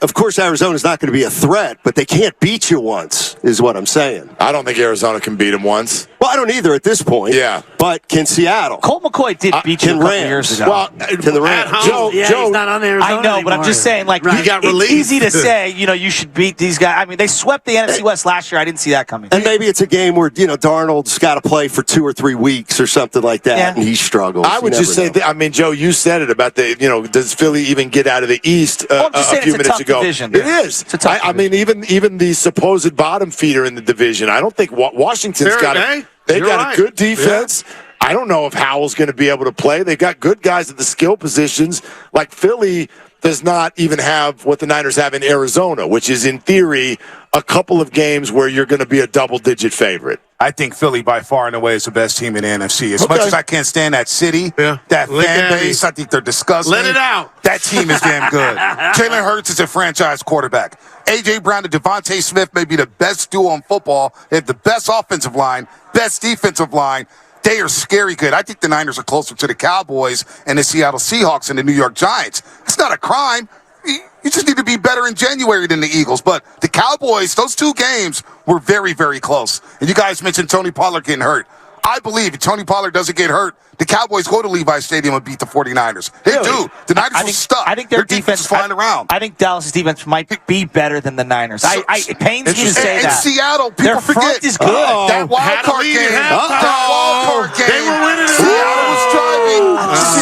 of course, Arizona's not going to be a threat, but they can't beat you once, is what I'm saying. I don't think Arizona can beat them once. Well, I don't either at this point. Yeah. But can Seattle? Colt McCoy did beat you a couple years ago. Well, can the Rams? Joe, he's not on Arizona I know, anymore. but I'm just saying, Right. it's easy to say, you should beat these guys. I mean, they swept the NFC West last year. I didn't see that coming. And maybe it's a game where, Darnold's got to play for 2 or 3 weeks or something like that, and he struggles. I would just say, Joe, you said it about does Philly even get out of the East a few minutes ago? Division. It is. It's a tough division. Even the supposed bottom feeder in the division, I don't think Washington's got it. They got a good defense. Yeah. I don't know if Howell's going to be able to play. They got good guys at the skill positions. Like Philly does not even have what the Niners have in Arizona, which is in theory a couple of games where you're going to be a double-digit favorite. I think Philly by far and away is the best team in the NFC. As much as I can't stand that city, that fan base, I think they're disgusting. Let it out. That team is damn good. Jalen Hurts is a franchise quarterback. A.J. Brown and Devontae Smith may be the best duo in football. They have the best offensive line, best defensive line. They are scary good. I think the Niners are closer to the Cowboys and the Seattle Seahawks and the New York Giants. It's not a crime. You just need to be better in January than the Eagles. But the Cowboys, those 2 games were very, very close. And you guys mentioned Tony Pollard getting hurt. I believe if Tony Pollard doesn't get hurt, the Cowboys go to Levi's Stadium and beat the 49ers. They do. The Niners are stuck. I think their defense is flying around. I think Dallas' defense might be better than the Niners. It pains me to say and that. Seattle, people their forget. front is good. That wild card game. That wild card game. They were winning it. Seattle was driving.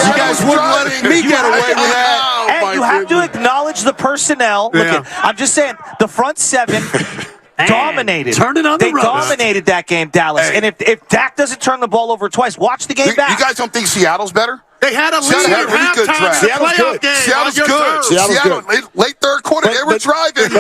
You guys wouldn't let me get away with that. And you have to acknowledge the personnel. Yeah. I'm just saying, the front 7 dominated. Turn it on the road. They dominated that game, Dallas. Hey. And if Dak doesn't turn the ball over twice, watch the game back. You guys don't think Seattle's better? They had a lead Seattle had at a really good halftime drive. in the playoff game. Seattle's on your good. turf. Seattle's good. Late third quarter, they were driving.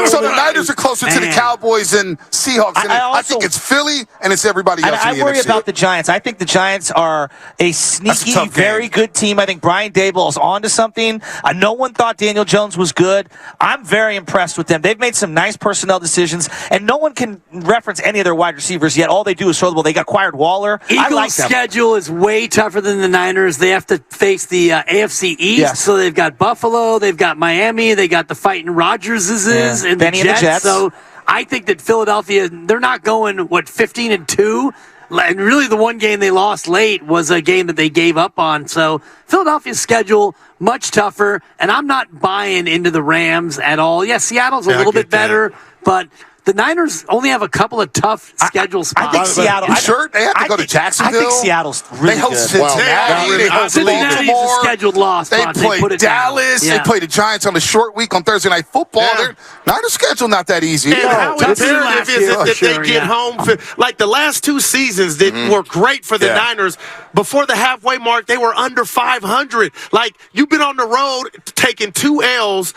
So the Niners are closer to the Cowboys and Seahawks. And I think it's Philly and it's everybody else in the I worry NFC. about the Giants. I think the Giants are a sneaky, very good team. I think Brian Daboll is on to something. No one thought Daniel Jones was good. I'm very impressed with them. They've made some nice personnel decisions, and no one can reference any of their wide receivers yet. All they do is throw the ball. They got acquired Waller. Eagles' schedule is way tougher than the Niners. They have to face the AFC East, so they've got Buffalo, they've got Miami, they got the fighting Rodgerses and the Jets. So I think that Philadelphia, they're not going 15-2, and really the one game they lost late was a game that they gave up on. So Philadelphia's schedule much tougher, and I'm not buying into the Rams at all. Yeah, Seattle's a little bit better, but the Niners only have a couple of tough schedule spots. I think Seattle. You sure? They have to go to Jacksonville. I think Seattle's really They host good. Cincinnati. They host Cincinnati's Baltimore. a scheduled loss. They play Dallas. They play the Giants on the short week on Thursday Night Football. Their Niners' schedule not that easy. And how imperative is it that they get home? Like the last 2 seasons that were great for the Niners, before the halfway mark, they were under 500. Like, you've been on the road taking 2 L's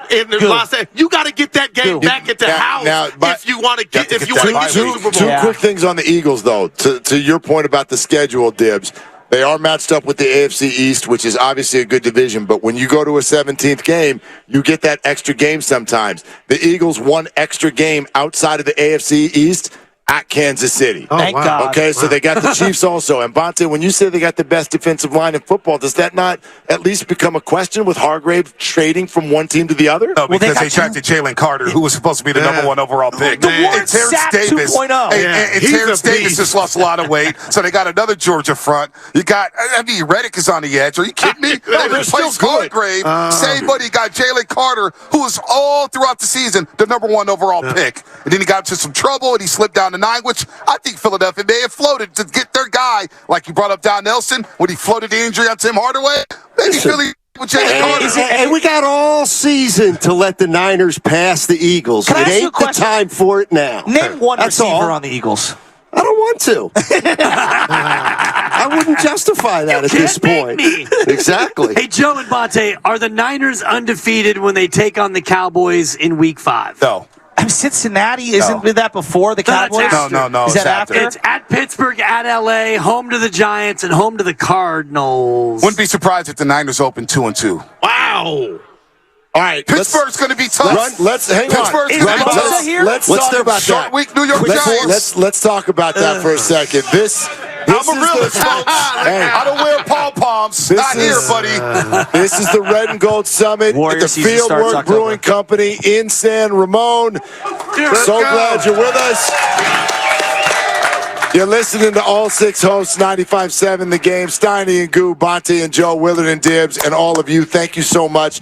in the Los Angeles. You got to get that game back at the house if you want to get the Super Bowl. 2 quick things on the Eagles, though. To your point about the schedule, Dibs. They are matched up with the AFC East, which is obviously a good division. But when you go to a 17th game, you get that extra game sometimes. The Eagles, 1 extra game outside of the AFC East, at Kansas City. Thank God. Okay, so they got the Chiefs also. And Bonta, when you say they got the best defensive line in football, does that not at least become a question with Hargrave trading from one team to the other? No, because they drafted Jalen Carter, who was supposed to be the number 1 overall pick. The Warren Sapp 2.0. And Terrence Davis just lost a lot of weight, so they got another Georgia front. You got, Reddick is on the edge. Are you kidding me? they're still good. Hargrave. Same buddy, you got Jalen Carter, who was all throughout the season the number 1 overall pick. And then he got into some trouble, and he slipped down to 9, which I think Philadelphia may have floated to get their guy, like you brought up Don Nelson, when he floated the injury on Tim Hardaway. Maybe Philly with Jalen Carter. And we got all season to let the Niners pass the Eagles. Can I It ask you a ain't the question? time for it now. Name one That's receiver all. on the Eagles. I don't want to. I wouldn't justify that at this can't point. make me. Exactly. Hey, Joe and Bonta, are the Niners undefeated when they take on the Cowboys in Week 5? No. Cincinnati, isn't that before the No, that's Cowboys? after. No. Is that after? It's at Pittsburgh, at LA, home to the Giants, and home to the Cardinals. Wouldn't be surprised if the Niners open 2-2. Wow. All right, Pittsburgh's going to be tough. Let's hang on. Pittsburgh's Is going to be Bonta tough. here? Let's What's talk their about Short that. week, New York Giants. Let's talk about that for a second. This I'm a is realist, the, folks. I don't wear pom-poms. Not here, buddy. This is the Red and Gold Summit Warrior at the season starts Fieldwork October. Brewing Company in San Ramon. So glad you're with us. You're listening to all 6 hosts, 95.7 The Game, Steiny and Goo, Bonta and Joe, Willard and Dibs, and all of you. Thank you so much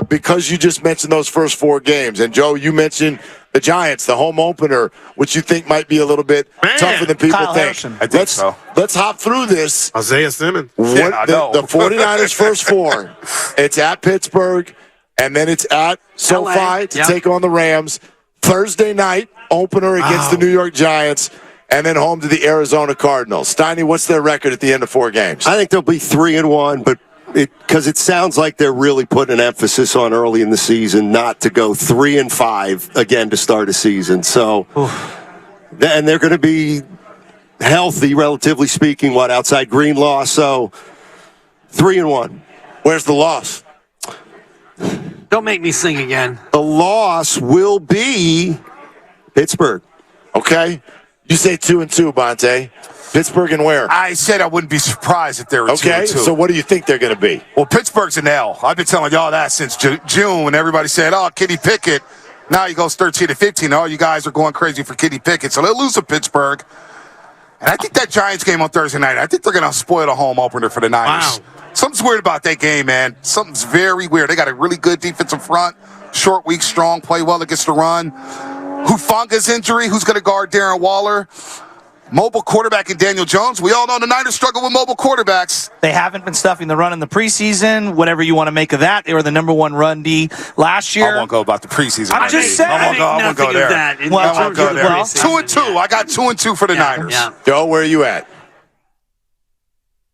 because you just mentioned those first 4 games. And, Joe, you mentioned the Giants, the home opener, which you think might be a little bit tougher than people Kyle think. Harrison. I think so. Let's hop through this. Isaiah Simmons. I know. The 49ers' first 4. It's at Pittsburgh, and then it's at SoFi to take on the Rams. Thursday night opener against the New York Giants, and then home to the Arizona Cardinals. Steiny, what's their record at the end of 4 games? I think they'll be 3-1, but because it sounds like they're really putting an emphasis on early in the season not to go 3-5 again to start a season. So, and they're going to be healthy, relatively speaking, outside Greenlaw. So, 3-1. Where's the loss? Don't make me sing again. The loss will be Pittsburgh. Okay. You say 2-2, Bonta. Pittsburgh and where? I said I wouldn't be surprised if they were 2-2. Okay, so what do you think they're going to be? Well, Pittsburgh's an L. I've been telling y'all that since June when everybody said, oh, Kenny Pickett. Now he goes 13-15. Oh, you guys are going crazy for Kenny Pickett. So they'll lose to Pittsburgh. And I think that Giants game on Thursday night, I think they're going to spoil a home opener for the Niners. Wow. Something's weird about that game, man. Something's very weird. They got a really good defensive front. Short, weak, strong, play well against the run. Hufanga's injury, who's going to guard Darren Waller? Mobile quarterback in Daniel Jones. We all know the Niners struggle with mobile quarterbacks. They haven't been stuffing the run in the preseason. Whatever you want to make of that. They were the number 1 run D last year. I won't go about the preseason. I'm just saying. I won't go there. That Well, I won't go there. well, 2-2. I got 2-2 for the Niners. Yeah. Joe, where are you at?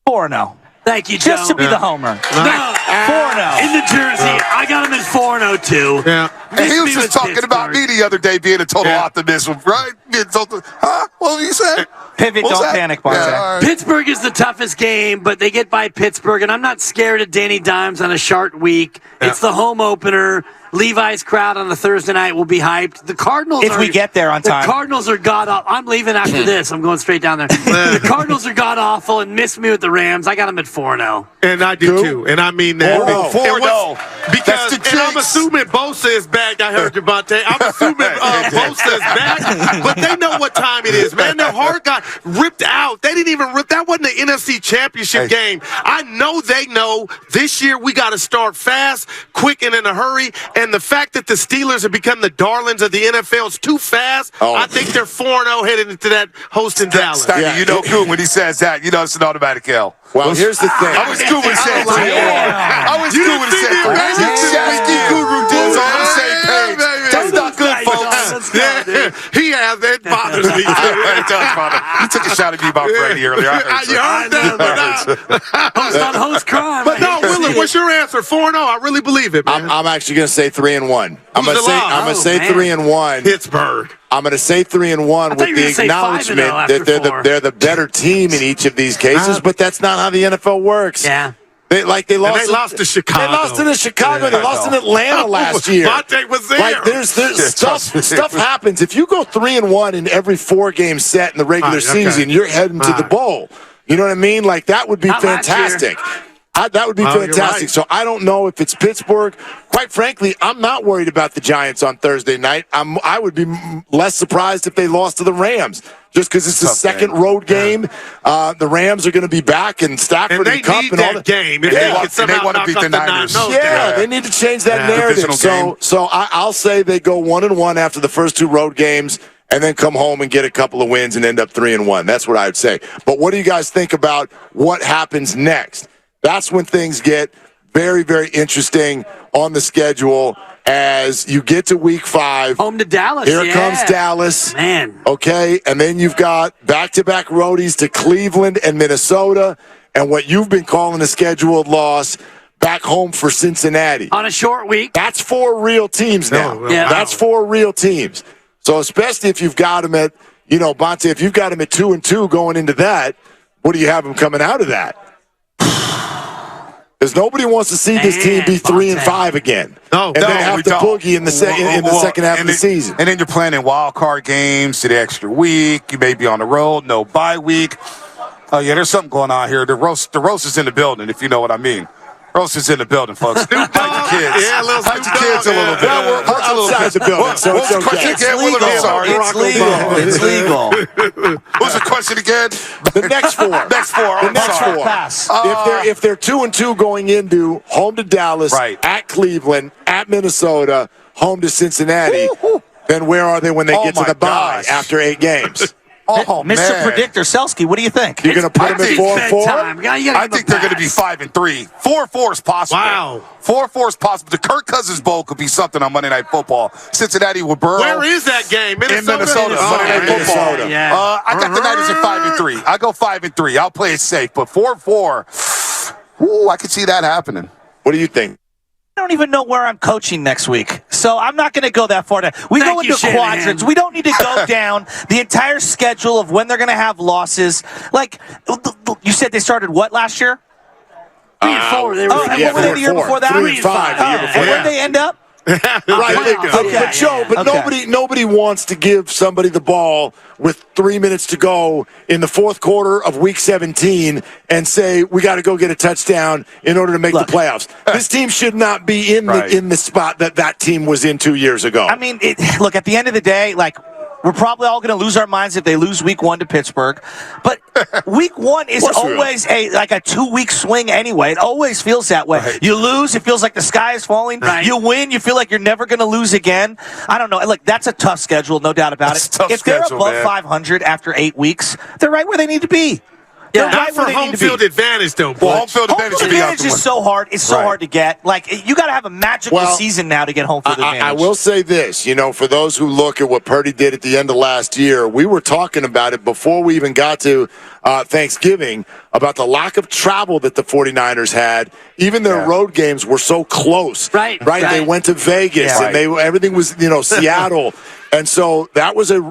4-0. Thank you, Joe. Just to be the homer. No, 4-0. in the jersey, I got him at 4-0 too. Yeah. And he was Me just with talking about me Pittsburgh. the other day being a total Yeah. optimism, right? Being total, huh? What were you saying? Pivot, What was don't that? panic, Bonta. Yeah, all right. Pittsburgh is the toughest game, but they get by Pittsburgh, and I'm not scared of Danny Dimes on a short week. It's the home opener. Levi's crowd on the Thursday night will be hyped. The Cardinals If we get there on time. The Cardinals are god-awful. I'm leaving after this. I'm going straight down there. The Cardinals are god-awful and miss me with the Rams. I got them at 4-0. And I do too. And I mean that. 4-0. And what's- Because, That's the and I'm jinx. assuming Bosa is back. I heard you, Bonta. I'm assuming Bosa is back. But they know what time it is, man. Their heart got ripped out. They didn't even rip. That wasn't the NFC Championship game. I know they know this year we got to start fast, quick, and in a hurry. And the fact that the Steelers have become the darlings of the NFL is too fast. I think they're 4-0 headed into that host in Dallas. Steiny, Yeah. you know good when he says that. You know it's an automatic L. Well, here's the thing. I was good when he said 3-1. I was You good when he didn't see said the 3-1. amazing Shasky Guru Dibs on the same page. That's not good, folks. Let's go, dude. He has. It bothers me. It does, brother. You took a shot at me about Brady earlier. I heard You heard that? Host on host crime. But no, Willard, what's your answer? 4-0. I really believe it, man. I'm actually going to say 3-1. I'm Who's going the loss? to say man. 3-1. Pittsburgh. I'm going to say 3-1 thought with you were the gonna say 5-0 acknowledgement after that four. they're the better team in each of these cases, but that's not how the NFL works. Yeah. They lost. And they lost to Chicago. They lost to Chicago. They lost in Atlanta last year. Bonta was there. Like there's stuff happens. If you go 3-1 in every 4-game set in the regular season, you're heading to the bowl. You know what I mean? Like that would be fantastic. That would be fantastic. Right. So I don't know if it's Pittsburgh. Quite frankly, I'm not worried about the Giants on Thursday night. I would be less surprised if they lost to the Rams, just because it's the second road game. The Rams are going to be back, and Stafford and Kupp and all that game. If they want to beat the Niners. They need to change that narrative. So I'll say they go 1-1 after the first 2 road games, and then come home and get a couple of wins and end up 3-1. That's what I would say. But what do you guys think about what happens next? That's when things get very, very interesting on the schedule as you get to week 5. Home to Dallas. Here comes Dallas. Man. Okay, and then you've got back-to-back roadies to Cleveland and Minnesota, and what you've been calling a scheduled loss back home for Cincinnati. On a short week. That's 4 real teams now. That's 4 real teams. So especially if you've got them at, Bonta, if you've got them at 2-2 going into that, what do you have them coming out of that? Because nobody wants to see this team be 3-5 again, and then have to boogie in the second half of the season. And then you're planning wild card games to the extra week. You may be on the road, no bye week. Oh yeah, there's something going on here. The roast is in the building, if you know what I mean. Roast is in the building, folks. Hide your kids. Yeah, a little Hide your kids a little bit. We're outside the building, so it's okay. It's legal. What's the question again? The next 4. The next 4. Pass. If they're 2-2 going into home to Dallas, at Cleveland, at Minnesota, home to Cincinnati, then where are they when they get to the bye after 8 games? Mr. Predictor, Shasky, what do you think? You're going to put them at 4-4? I think they're going to be 5-3. 4-4 is possible. Wow. 4-4 is possible. The Kirk Cousins Bowl could be something on Monday Night Football. Cincinnati with Burrow. Where is that game? In Minnesota. Monday Night Football. Yeah. I got the Niners at 5-3. I go 5-3. I'll play it safe. But 4-4, I could see that happening. What do you think? I don't even know where I'm coaching next week, so I'm not going to go that far down. We go into quadrants. We don't need to go down the entire schedule of when they're going to have losses. Like, you said they started what last year? 3-4. They were and what were they the year before that? 3-5 the year before. And where did they end up? But Joe, nobody wants to give somebody the ball with 3 minutes to go in the fourth quarter of week 17 and say we got to go get a touchdown in order to make the playoffs. This team should not be in the spot that team was in 2 years ago. I mean, look, at the end of the day, like, we're probably all going to lose our minds if they lose week 1 to Pittsburgh. But week 1 is always a 2-week swing anyway. It always feels that way. Right. You lose, it feels like the sky is falling. Right. You win, you feel like you're never going to lose again. I don't know. Look, that's a tough schedule, no doubt about it. If they're above 500 after 8 weeks, they're right where they need to be. Yeah, not for home field advantage, though. Well, home field advantage is so hard. It's so hard to get. Like, you got to have a magical season now to get home field advantage. I will say this, for those who look at what Purdy did at the end of last year, we were talking about it before we even got to Thanksgiving about the lack of travel that the 49ers had. Even their road games were so close. Right. They went to Vegas, and everything was, Seattle. And so that was a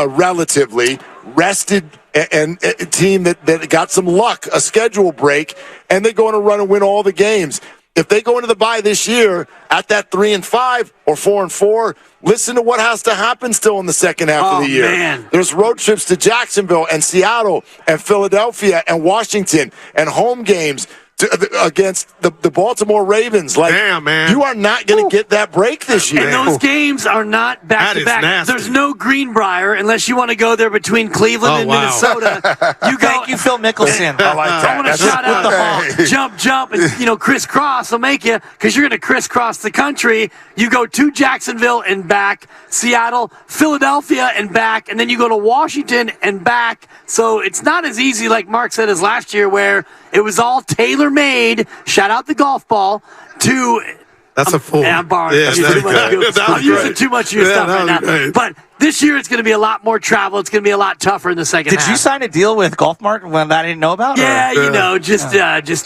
relatively rested and a team that got some luck, a schedule break, and they go on a run and win all the games. If they go into the bye this year at that 3-5 or 4-4, listen to what has to happen still in the second half of the year. Man. There's road trips to Jacksonville and Seattle and Philadelphia and Washington and home games against the Baltimore Ravens. Like, damn, man. You are not going to get that break this year. And those games are not back-to-back. There's no Greenbrier unless you want to go there between Cleveland and Minnesota. Thank you, Phil Mickelson. I like that. I want to shout out the jump, and crisscross will make you, because you're going to crisscross the country. You go to Jacksonville and back, Seattle, Philadelphia and back, and then you go to Washington and back. So it's not as easy, like Mark said, as last year where it was all tailor-made, shout out the golf ball, to... That's a fool. I'm borrowing. I'm using too much of your stuff right now. Great. But this year it's going to be a lot more travel. It's going to be a lot tougher in the second half. Did you sign a deal with Golf Mart when I didn't know about? Yeah, just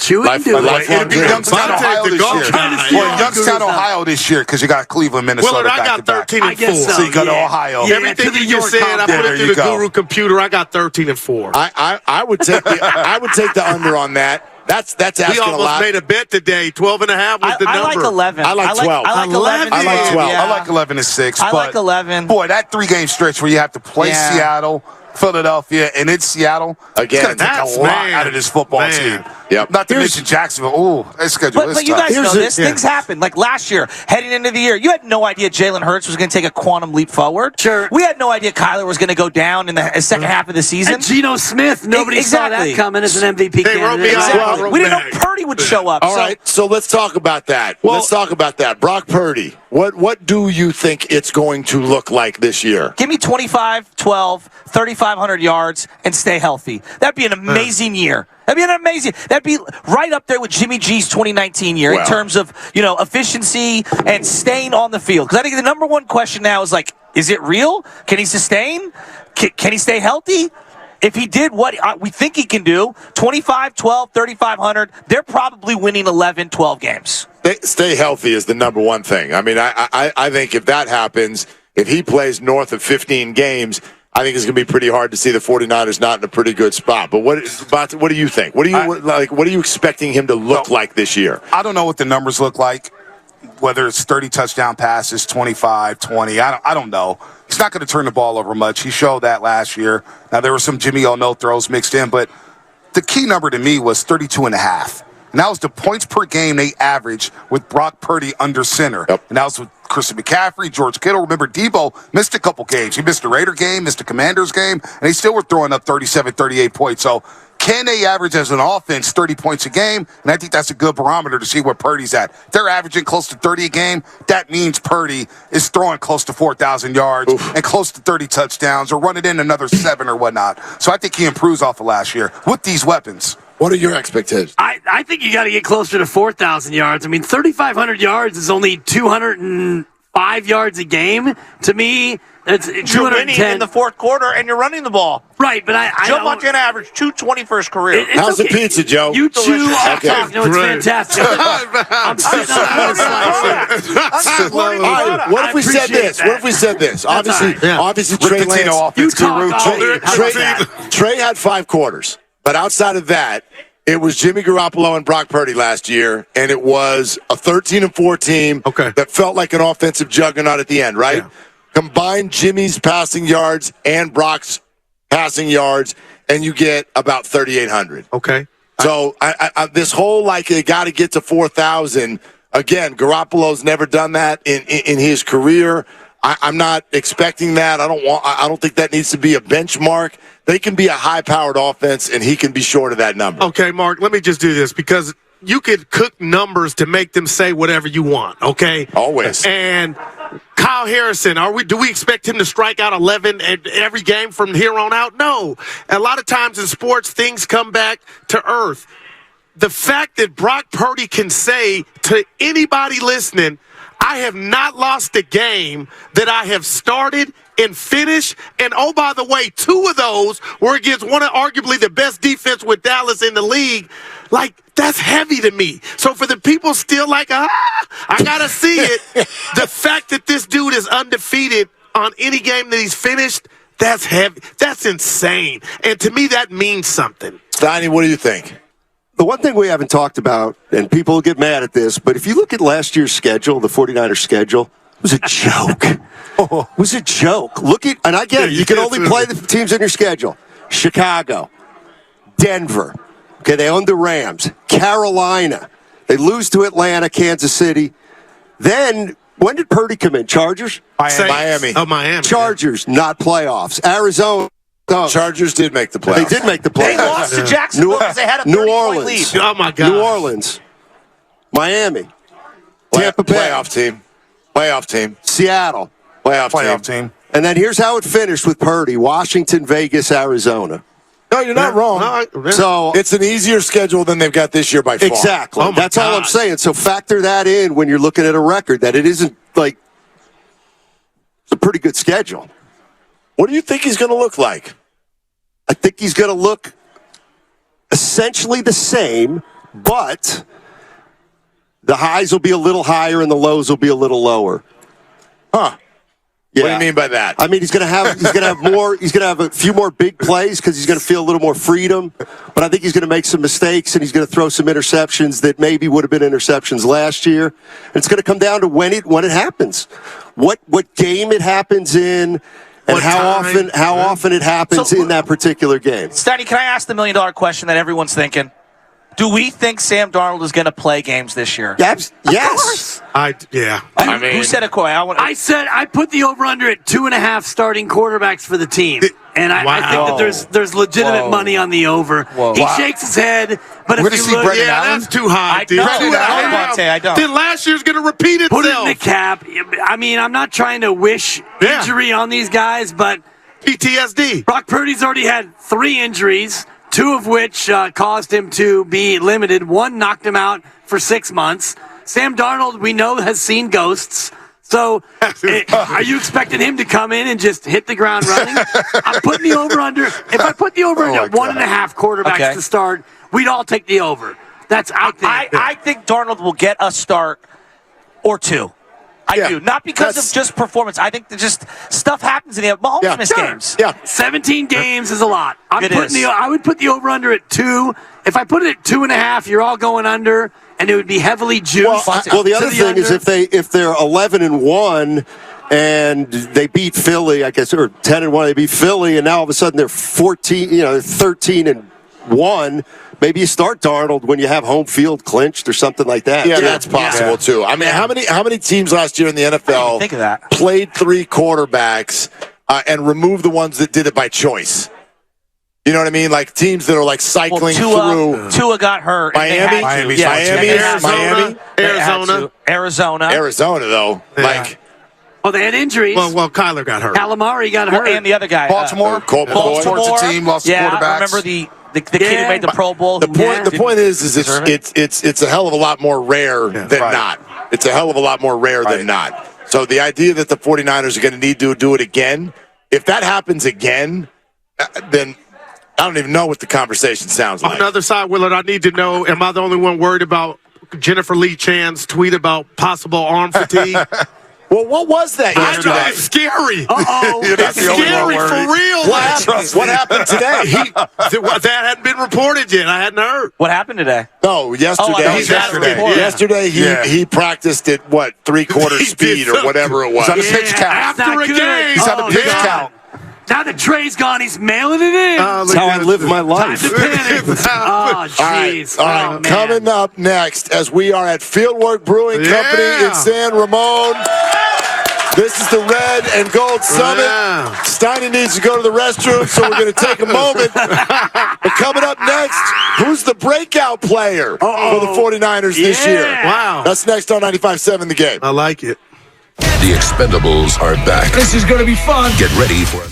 chew it and do it. It'll be Youngstown, Ohio this year. Youngstown, Ohio this year, because you got Cleveland, Minnesota. Willard, I got 13-4. So you go to Ohio. Everything you just said, I put it through the Guru computer. I got 13-4. I would take the under on that. That's asking We a almost lot. made a bet today. 12.5 was the number. I like 11. I like 12. I like 11. I like 12. Yeah. I like 11 and 6. I but like 11. Boy, that 3-game stretch where you have to play Seattle, Philadelphia, and in Seattle, Again, it's going to take a lot out of this football team. Yep. Not to mention Jacksonville. Ooh, that schedule is But you tough. guys know this. Things happen. Like last year, heading into the year, you had no idea Jalen Hurts was going to take a quantum leap forward. Sure. We had no idea Kyler was going to go down in the second half of the season. And Geno Smith, nobody saw that coming as an MVP They wrote me candidate. off. Exactly. Well, We didn't know Purdy would show up. All right, so let's talk about that. Let's talk about that. Brock Purdy, what do you think it's going to look like this year? Give me 25, 12, 3,500 yards and stay healthy. That'd be an amazing year. That'd be right up there with Jimmy G's 2019 year in terms of, efficiency and staying on the field. Because I think the number one question now is like, is it real? Can he sustain? Can he stay healthy? If he did what we think he can do, 25, 12, 3,500, they're probably winning 11, 12 games. Stay healthy is the number one thing. I mean, I think if that happens, if he plays north of 15 games, I think it's going to be pretty hard to see the 49ers not in a pretty good spot. But what do you think? What are you expecting him to look like this year? I don't know what the numbers look like, whether it's 30 touchdown passes, 25, 20. I don't know. He's not going to turn the ball over much. He showed that last year. Now, there were some Jimmy O-No throws mixed in, but the key number to me was 32.5. And that was the points per game they averaged with Brock Purdy under center. Yep. And that was with Christian McCaffrey, George Kittle. Remember, Debo missed a couple games. He missed the Raider game, missed the Commanders game, and they still were throwing up 37, 38 points. So can they average as an offense 30 points a game? And I think that's a good barometer to see where Purdy's at. If they're averaging close to 30 a game, that means Purdy is throwing close to 4,000 yards and close to 30 touchdowns or running in another 7 or whatnot. So I think he improves off of last year with these weapons. What are your expectations? I think you got to get closer to 4,000 yards. I mean, 3,500 yards is only 205 yards a game. To me, that's You're winning 210 in the fourth quarter, and you're running the ball. Right, but Joe Montana averaged 220 for his career. How's the pizza, Joe? You chew off Okay. talk. No, it's Great. fantastic. I'm sitting on the slice. All right, what if we said this? What if we said this? Obviously, Trey Rick Pitino Lance. You offense guru. talk all week. How about that? Trey had 5 quarters, but outside of that, it was Jimmy Garoppolo and Brock Purdy last year, and it was a 13-4 team that felt like an offensive juggernaut at the end, right? Yeah. Combine Jimmy's passing yards and Brock's passing yards, and you get about 3,800. Okay. So this whole you got to get to 4,000. Again, Garoppolo's never done that in his career. I'm not expecting that. I don't think that needs to be a benchmark. They can be a high-powered offense, and he can be short of that number. Okay, Mark, let me just do this because you could cook numbers to make them say whatever you want, okay? Always. And Kyle Harrison, do we expect him to strike out 11 at every game from here on out? No. A lot of times in sports, things come back to earth. The fact that Brock Purdy can say to anybody listening, I have not lost a game that I have started and finished. And, oh, by the way, 2 of those were against one of arguably the best defense with Dallas in the league. That's heavy to me. So for the people still I got to see it. The fact that this dude is undefeated on any game that he's finished, that's heavy. That's insane. And to me, that means something. Steiny, what do you think? The one thing we haven't talked about, and people will get mad at this, but if you look at last year's schedule, the 49ers schedule, it was a joke. It was a joke. And I get it. You can only play the teams in your schedule. Chicago, Denver. Okay, they own the Rams. Carolina. They lose to Atlanta, Kansas City. Then, when did Purdy come in? Chargers? Miami. Oh, Miami. Chargers, not playoffs. Arizona. Chargers did make the playoffs. They did make the playoffs. They lost to Jacksonville because they had a 30-point lead. Oh, my God. New Orleans. Miami. Tampa Bay. Playoff team. Seattle. Playoff team. And then here's how it finished with Purdy. Washington, Vegas, Arizona. No, you're not wrong. So it's an easier schedule than they've got this year by far. Exactly. Oh, that's all I'm saying. So factor that in when you're looking at a record, that it isn't it's a pretty good schedule. What do you think he's going to look like? I think he's going to look essentially the same, but the highs will be a little higher and the lows will be a little lower. Huh. What do you mean by that? I mean, he's going to have a few more big plays because he's going to feel a little more freedom. But I think he's going to make some mistakes and he's going to throw some interceptions that maybe would have been interceptions last year. And it's going to come down to when it happens, what game it happens in, and how often it happens in that particular game. Steiny, can I ask the $1 million question that everyone's thinking? Do we think Sam Darnold is going to play games this year? Yes. Who said it, Coy? I said I put the over-under at 2.5 starting quarterbacks for the team. And I think that there's legitimate money on the over. He shakes his head, but if you look, that's too high. I don't. Then last year's going to repeat itself. Put it in the cap. I mean, I'm not trying to wish injury on these guys, but PTSD. Brock Purdy's already had 3 injuries, 2 of which caused him to be limited. 1 knocked him out for 6 months. Sam Darnold, we know, has seen ghosts. So, are you expecting him to come in and just hit the ground running? I'm putting the over-under. If I put the over-under at 1.5 quarterbacks to start, we'd all take the over. That's out there. I think Darnold will get a start or 2. I do. Not because of just performance. I think that just stuff happens in the Mahomes missed games. 17 games is a lot. I would put the over-under at 2. If I put it at 2.5, you're all going under, and it would be heavily juiced. Well, the other thing is if they're 11-1 and they beat Philly, I guess, or 10-1, they beat Philly, and now all of a sudden they're 13-1. Maybe you start Darnold when you have home field clinched or something like that. Yeah, that's possible too. I mean, how many teams last year in the NFL played 3 quarterbacks and removed the ones that did it by choice? You know what I mean? Like teams that are like cycling through. Tua got hurt. Miami, Arizona, though. They had injuries. Well, Kyler got hurt. Calamari got hurt. And the other guy. Baltimore. Baltimore. Team lost quarterbacks. I remember the kid who made the Pro Bowl. The point is it's a hell of a lot more rare than not. It's a hell of a lot more rare than not. So the idea that the 49ers are going to need to do it again, if that happens again, then I don't even know what the conversation sounds like. On the other side, Willard, I need to know, am I the only one worried about Jennifer Lee Chan's tweet about possible arm fatigue? Well, what was that yesterday? It's scary. It's scary for real. What happened today? That hadn't been reported yet. I hadn't heard. What happened today? No, yesterday he practiced at, 3/4 speed or whatever it was. He's on a pitch count. After a game. He's on a pitch count. Now that Trey's gone, he's mailing it in. That's how I live my life. Time to panic. Jeez. All right. Coming up next, as we are at Fieldwork Brewing Company in San Ramon. This is the Red and Gold Summit. Steiny needs to go to the restroom, so we're going to take a moment. But coming up next, who's the breakout player for the 49ers this year? Wow. That's next on 95.7 The Game. I like it. The Expendables are back. This is going to be fun. Get ready for it.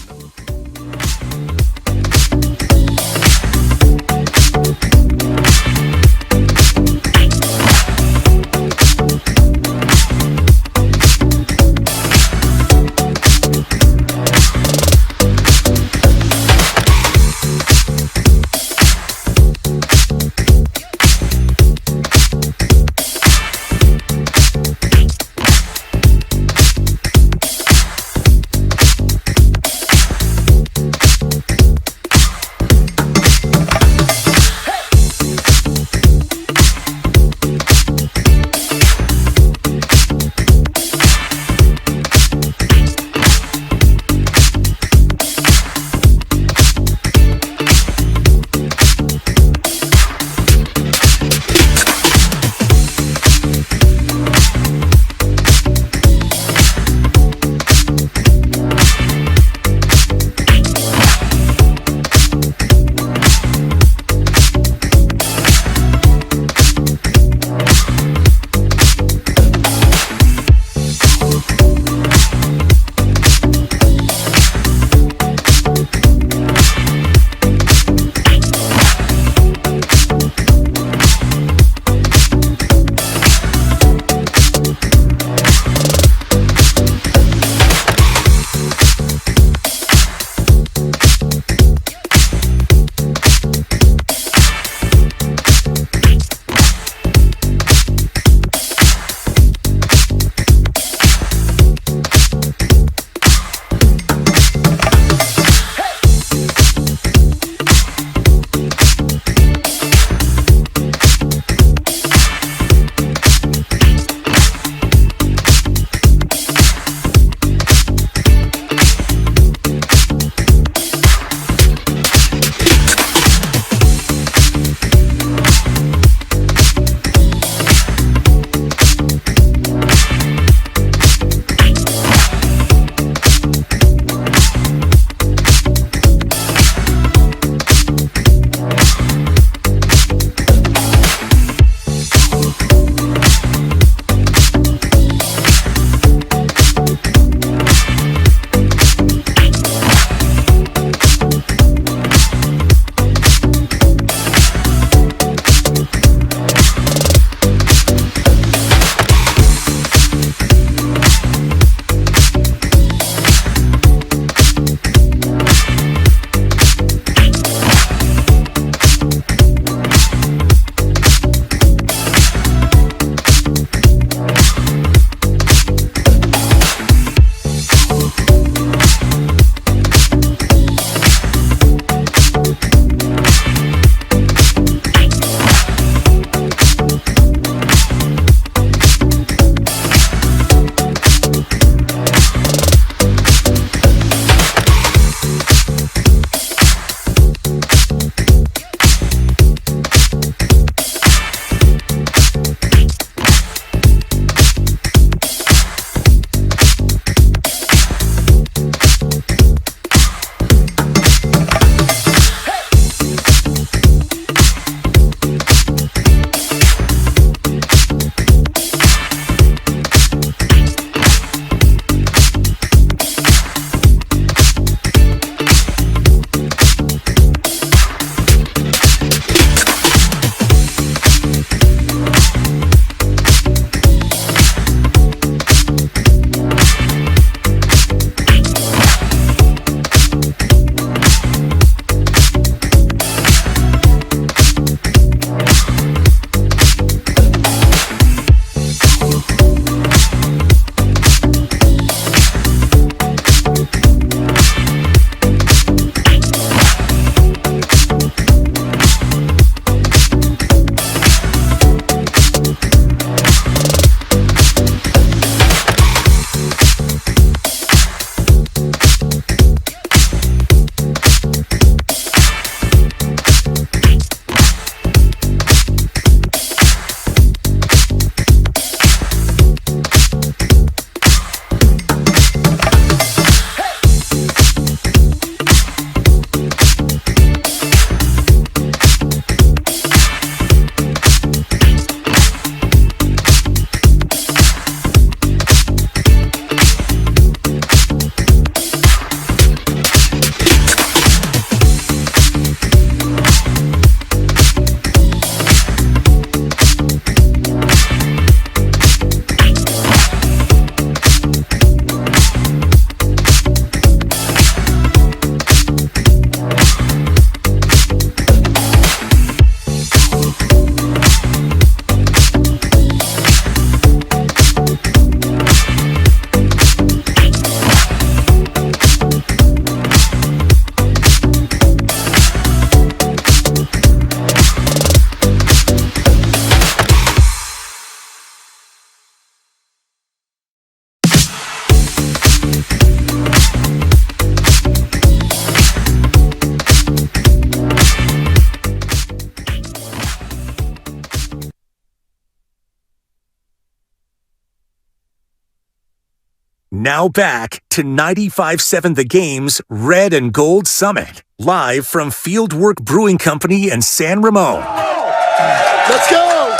Now back to 95.7 The Game's Red and Gold Summit, live from Fieldwork Brewing Company in San Ramon. Let's go!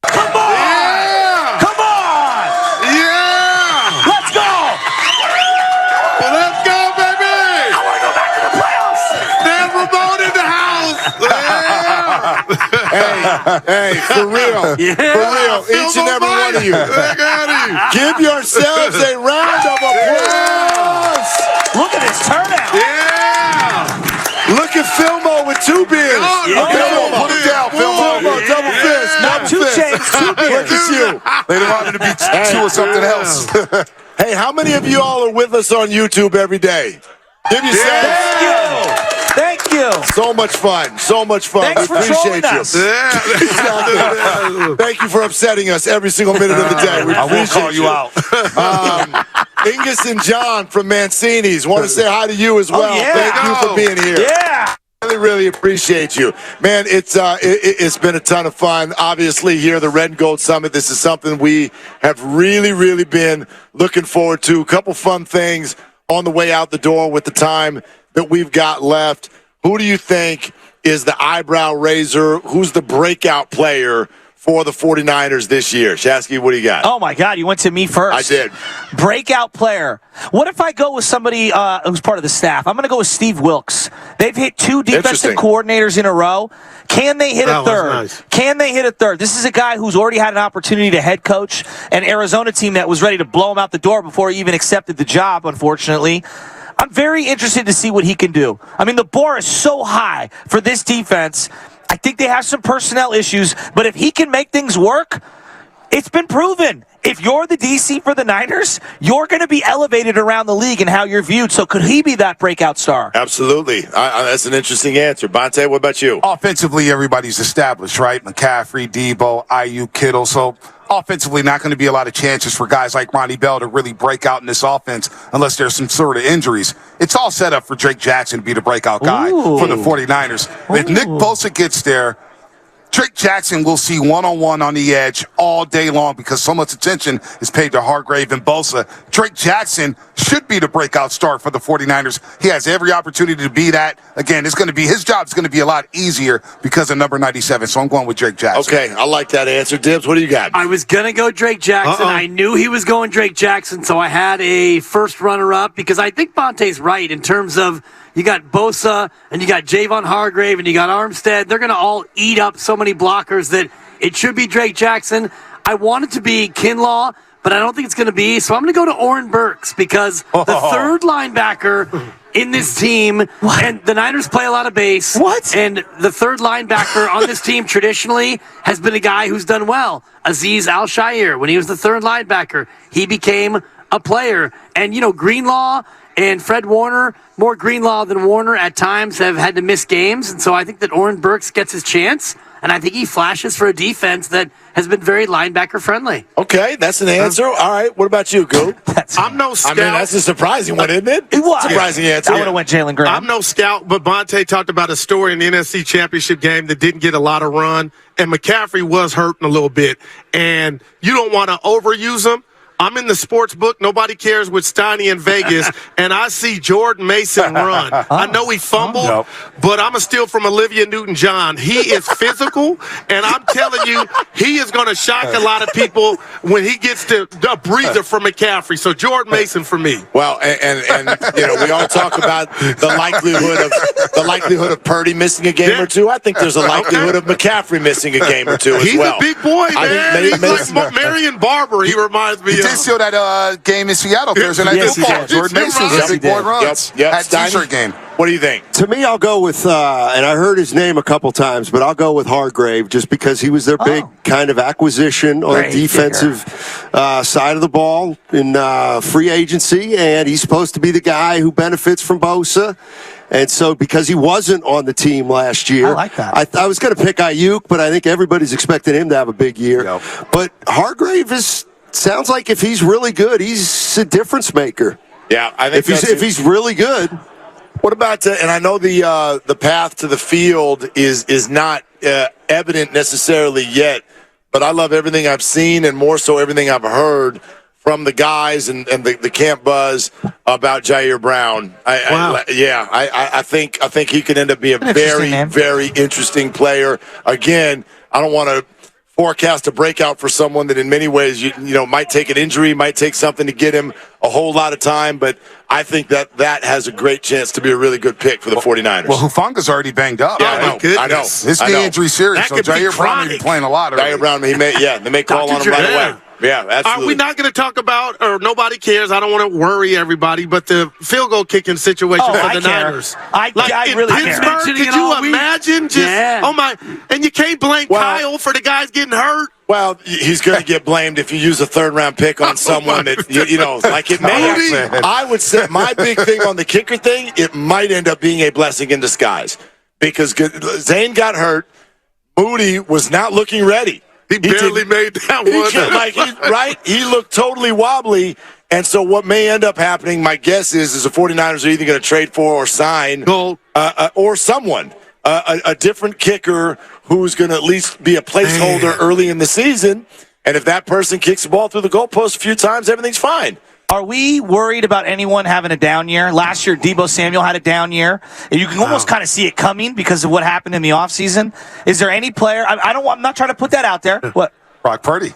Come on! Yeah! Come on! Yeah! Let's go! Let's go, baby! I want to go back to the playoffs. San Ramon in the house! Yeah! Hey, for real. Yeah. For real. Each and every one of you. Look at him! Give yourselves a round of applause. Look at this turnout. Yeah! Look at Filmo with 2 beers. Look at Filmo, him. put it down. Filmo, double fist. Not double 2 fist. chains, 2 beers. Look at you. They don't want me to be two or something else. Hey, how many of you all are with us on YouTube every day? Give yourselves. Thank you. Thank you. So much fun. So much fun. Thanks We for appreciate trolling you. us. Exactly. Thank you for upsetting us every single minute of the day. We I will appreciate call you out. Ingus and John from Mancini's want to say hi to you as well. yeah. Thank you for being here. Yeah. Really, really appreciate you. Man, it's been a ton of fun. Obviously, here at the Red and Gold Summit, this is something we have really, really been looking forward to. A couple fun things on the way out the door with the time that we've got left. Who do you think is the eyebrow raiser? Who's the breakout player for the 49ers this year? Shasky, what do you got? Oh, my God. You went to me first. I did. Breakout player. What if I go with somebody who's part of the staff? I'm going to go with Steve Wilkes. They've hit 2 defensive Interesting. coordinators in a row. Can they hit a That was third? nice. Can they hit a third? This is a guy who's already had an opportunity to head coach an Arizona team that was ready to blow him out the door before he even accepted the job, unfortunately. I'm very interested to see what he can do. I mean, the bar is so high for this defense. I think they have some personnel issues, but if he can make things work, it's been proven. If you're the DC for the Niners, you're going to be elevated around the league and how you're viewed. So could he be that breakout star? Absolutely. That's an interesting answer. Bonta, what about you? Offensively, everybody's established, right? McCaffrey, Debo, IU, Kittle. So offensively, not going to be a lot of chances for guys like Ronnie Bell to really break out in this offense unless there's some sort of injuries. It's all set up for Drake Jackson to be the breakout guy for the 49ers. If Nick Bosa gets there, Drake Jackson will see one-on-one on the edge all day long because so much attention is paid to Hargrave and Bosa. Drake Jackson should be the breakout star for the 49ers. He has every opportunity to be that. Again, his job's going to be a lot easier because of number 97, so I'm going with Drake Jackson. Okay, I like that answer. Dibs, what do you got? I was going to go Drake Jackson. I knew he was going Drake Jackson, so I had a first runner-up because I think Bonte's right in terms of you got Bosa and you got Javon Hargrave and you got Armstead. They're going to all eat up so many blockers that it should be Drake Jackson. I want it to be Kinlaw, but I don't think it's going to be. So I'm going to go to Oren Burks because the third linebacker in this team, and the Niners play a lot of base. What? And the third linebacker on this team traditionally has been a guy who's done well. Azeez Al-Shaair, when he was the third linebacker, he became a player. And, Greenlaw and Fred Warner, more Greenlaw than Warner at times, have had to miss games. And so I think that Oren Burks gets his chance. And I think he flashes for a defense that has been very linebacker friendly. Okay, that's an answer. All right, what about you, Goop? I'm no scout. I mean, that's a surprising one, isn't it? It was. Surprising answer. I would have went Jalen Graham. I'm no scout, but Bonta talked about a story in the NFC Championship game that didn't get a lot of run, and McCaffrey was hurting a little bit, and you don't want to overuse him. I'm in the sports book. Nobody cares with Steiny in Vegas, and I see Jordan Mason run. I know he fumbled, but I'm a steal from Olivia Newton-John. He is physical, and I'm telling you, he is going to shock a lot of people when he gets a breather from McCaffrey. So Jordan Mason for me. Well, and we all talk about the likelihood of Purdy missing a game or two. I think there's a likelihood of McCaffrey missing a game or two as He's well. a big boy, man. He's like Marion Barber. He reminds me of. Did see that game in Seattle Thursday night football. Jordan Mason's a big boy runs. Had t-shirt game. What do you think? To me, I'll go with, and I heard his name a couple times, but I'll go with Hargrave just because he was their big kind of acquisition on the defensive side of the ball in free agency, and he's supposed to be the guy who benefits from Bosa. And so because he wasn't on the team last year, I like that. I was going to pick Ayuk, but I think everybody's expecting him to have a big year. But Hargrave sounds like if he's really good, he's a difference maker. Yeah, I think if he's really good. What about and I know the path to the field is not evident necessarily yet, but I love everything I've seen and more so everything I've heard from the guys and the camp buzz about Jair Brown. I think he could end up being a very interesting player. Again, I don't want to forecast a breakout for someone that in many ways you might take an injury, might take something to get him a whole lot of time, but I think that has a great chance to be a really good pick for the 49ers. Well, Hufanga's already banged up. Yeah, I know. His knee injury serious, so Jair Brown may be playing a lot already. Jair Brown, they may call on him right away. Yeah, absolutely. Are we not going to talk about, or nobody cares, I don't want to worry everybody, but the field goal kicking situation for the Niners? I really care. Pittsburgh, could you imagine and you can't blame Kyle for the guys getting hurt? Well, he's going to get blamed if you use a third-round pick on someone that, like it may. I would say my big thing on the kicker thing, it might end up being a blessing in disguise because Zane got hurt. Moody was not looking ready. He barely made that one. He looked totally wobbly. And so what may end up happening, my guess is the 49ers are either going to trade for or sign or someone, a different kicker who's going to at least be a placeholder early in the season. And if that person kicks the ball through the goalpost a few times, everything's fine. Are we worried about anyone having a down year? Last year, Deebo Samuel had a down year. You can almost kind of see it coming because of what happened in the offseason. Is there any player? I'm not trying to put that out there. What? Brock Purdy.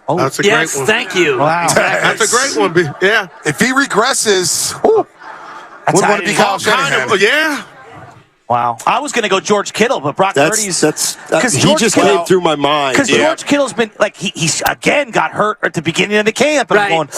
Oh, that's a great one. Thank you. Wow. That's a great one. Yeah. If he regresses, wouldn't want to be Kyle Shanahan. Yeah. Wow. I was going to go George Kittle, but Brock Purdy's... He just came through my mind. Because George Kittle's been, he's again got hurt at the beginning of the camp. And I'm going,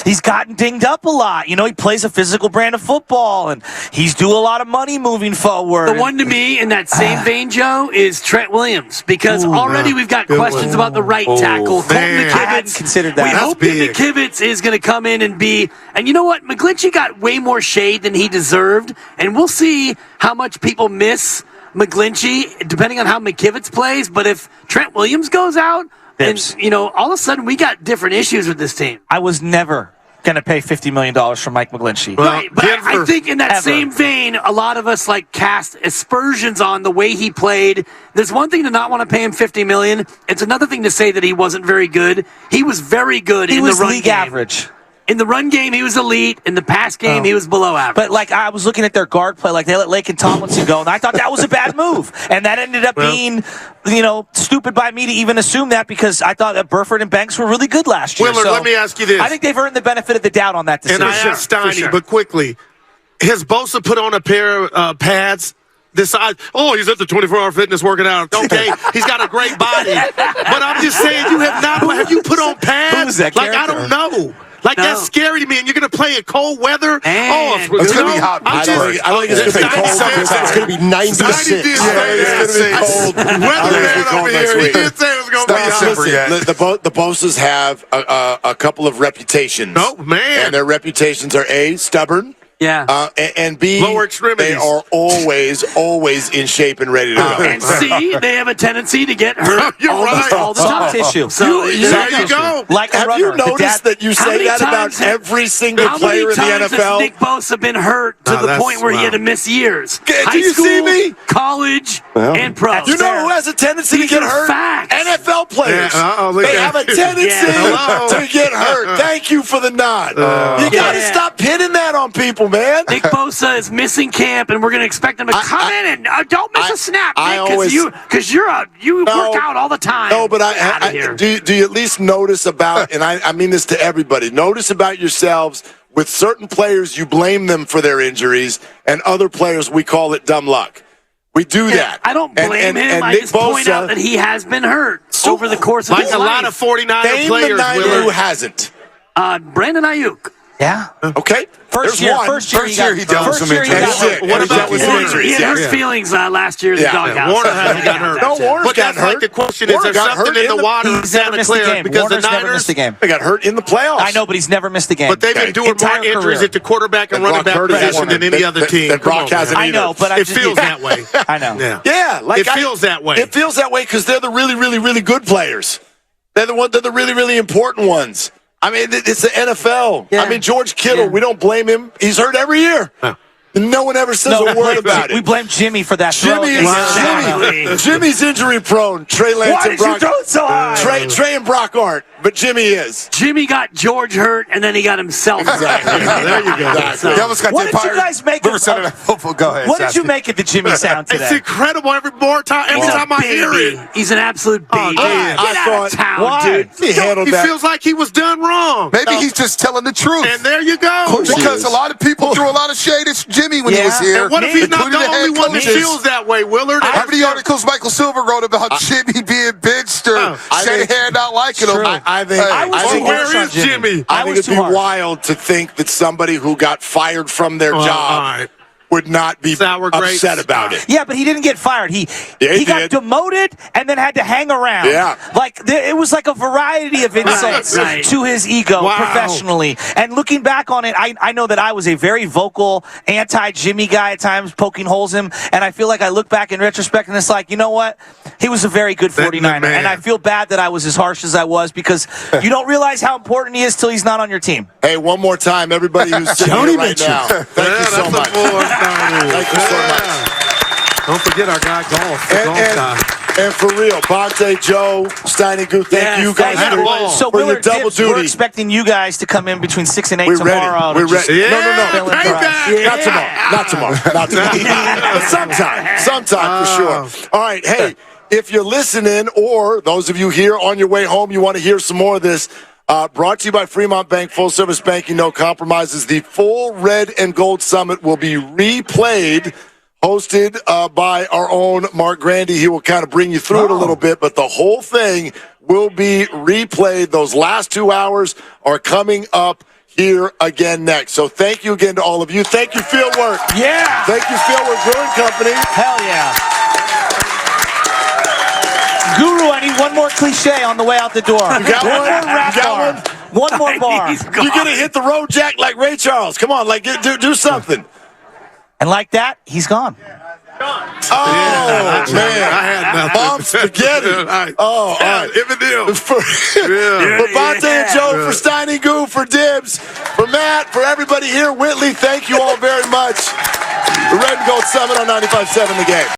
he's gotten dinged up a lot. He plays a physical brand of football, and he's due a lot of money moving forward. The one to me in that same vein, Joe, is Trent Williams. Because already we've got questions about the right tackle. Colton McKivitz. I hadn't considered that. We hope that McKivitz is going to come in and be... And you know what? McGlinchey got way more shade than he deserved. And we'll see how much people miss McGlinchey, depending on how McKivitz plays. But if Trent Williams goes out, then all of a sudden we got different issues with this team. I was never going to pay $50 million for Mike McGlinchey. Right, but I think in that same vein, a lot of us cast aspersions on the way he played. There's one thing to not want to pay him $50 million. It's another thing to say that he wasn't very good. He was very good in the run game. He was league average. In the run game, he was elite. In the pass game, he was below average. But, I was looking at their guard play. They let Laken Tomlinson go, and I thought that was a bad move. And that ended up being, stupid by me to even assume that because I thought that Burford and Banks were really good last year. Willard, let me ask you this. I think they've earned the benefit of the doubt on that decision. And I asked Steiny, but quickly, has Bosa put on a pair of pads? He's at the 24-hour fitness working out. Okay, he's got a great body. But I'm just saying, have you put on pads? Who's that character? I don't know. That's scary to me, and you're going to play in cold weather? It's going to be hot. I don't think it's going to be cold. It's going to be 96. It's going to be cold. Weatherman over here. He did say it was going to be hot. The Bosas have a couple of reputations. Oh, man. And their reputations are A, stubborn. Yeah. And B, lower extremities. They are always in shape and ready to go. And C, they have a tendency to get hurt all the time. Tissue. So there you go. Have you noticed that you say that about every single player in the NFL? How many times has Nick Bosa been hurt to the point where he had to miss years? Do you see me? College, and pro. You know who has a tendency to get hurt? Facts. NFL players. They have a tendency to get hurt. Thank you for the nod. You got to stop pinning that on people, man. Nick Bosa is missing camp, and we're going to expect him to come in and don't miss a snap, Nick, because you work out all the time. No, but do you at least notice about, and I mean this to everybody, notice about yourselves, with certain players you blame them for their injuries, and other players we call it dumb luck. We do that. I don't blame him. I just point out that he has been hurt over the course of his life. Like a lot of 49er players. Who hasn't? Brandon Ayuk. Yeah. Okay. First year he dealt with some injuries. What about his injuries? He had hurt feelings last year in the doghouse. Warner hasn't gotten hurt. No, Warner's gotten hurt. The question is, there's something in the water in Santa Clara because the Niners they got hurt in the playoffs. I know, but he's never missed a game. But they've been doing more injuries at the quarterback and running back position than any other team. That Brock hasn't either. I know, but it feels that way. I know. Yeah, it feels that way. It feels that way because they're the really, really, really good players. They're the really, really important ones. I mean, it's the NFL. Yeah. I mean, George Kittle, we don't blame him. He's hurt every year. No one ever says a word about it. We blame Jimmy for that. Jimmy's injury prone. Trey Lance Why and did you Brock. throw it so high? Trey and Brock aren't, but Jimmy is. Jimmy got George hurt, and then he got himself hurt. Exactly. There you go. Exactly. He almost got What did you guys make Go ahead. What did you make of the Jimmy sound today? It's incredible every time I hear it. He's an absolute baby. man. Get out of town, Why? dude. He handled He that. feels like he was done wrong. Maybe he's just telling the truth. And there you go. course he Because is. a lot of people threw a lot of shade at Jimmy when he was here. And what if he's not including the only head one that coaches. feels that way, Willard? How many articles Michael Silver wrote about Jimmy being benched or Shanahan not liking him? I think. Where is Jimmy? I think it'd be wild to think that somebody who got fired from their job would not be upset about it. Yeah, but he didn't get fired. He got demoted and then had to hang around. Yeah. Like it was like a variety of insults to his ego professionally. And looking back on it, I know that I was a very vocal anti-Jimmy guy at times, poking holes in him. And I feel like I look back in retrospect and it's like, you know what? He was a very good 49er. And I feel bad that I was as harsh as I was because you don't realize how important he is till he's not on your team. Hey, one more time, everybody who's sitting here right now. Thank you so much. Thank you so much. Don't forget our guy Golf. And for real, Bonta, Joe, Steiny, Goo, thank you guys So for your Willard double Dibs, duty. we're expecting you guys to come in between 6 and 8 We're tomorrow. ready. We're ready. No. Payback. Not tomorrow. Not tomorrow. But sometime for sure. All right. Hey, if you're listening, or those of you here on your way home, you want to hear some more of this. Brought to you by Fremont Bank, full service banking, no compromises. The full Red and Gold Summit will be replayed, hosted by our own Mark Grandy. He will kind of bring you through it a little bit, but the whole thing will be replayed. Those last 2 hours are coming up here again next. So thank you again to all of you. Thank you, Fieldwork. Yeah. Thank you, Fieldwork Brewing Company. Hell yeah. Guru, I need one more cliche on the way out the door. You got one? You got one? One more bar. You're going to hit the road, Jack, like Ray Charles. Come on, like do something. And like that, he's gone. Oh, man. I had nothing. Bomb spaghetti. All right. Even For Bonta and Joe, for Steiny, Goo, for Dibs, for Matt, for everybody here, Whitley, thank you all very much. The Red and Gold Summit on 95.7 The Game.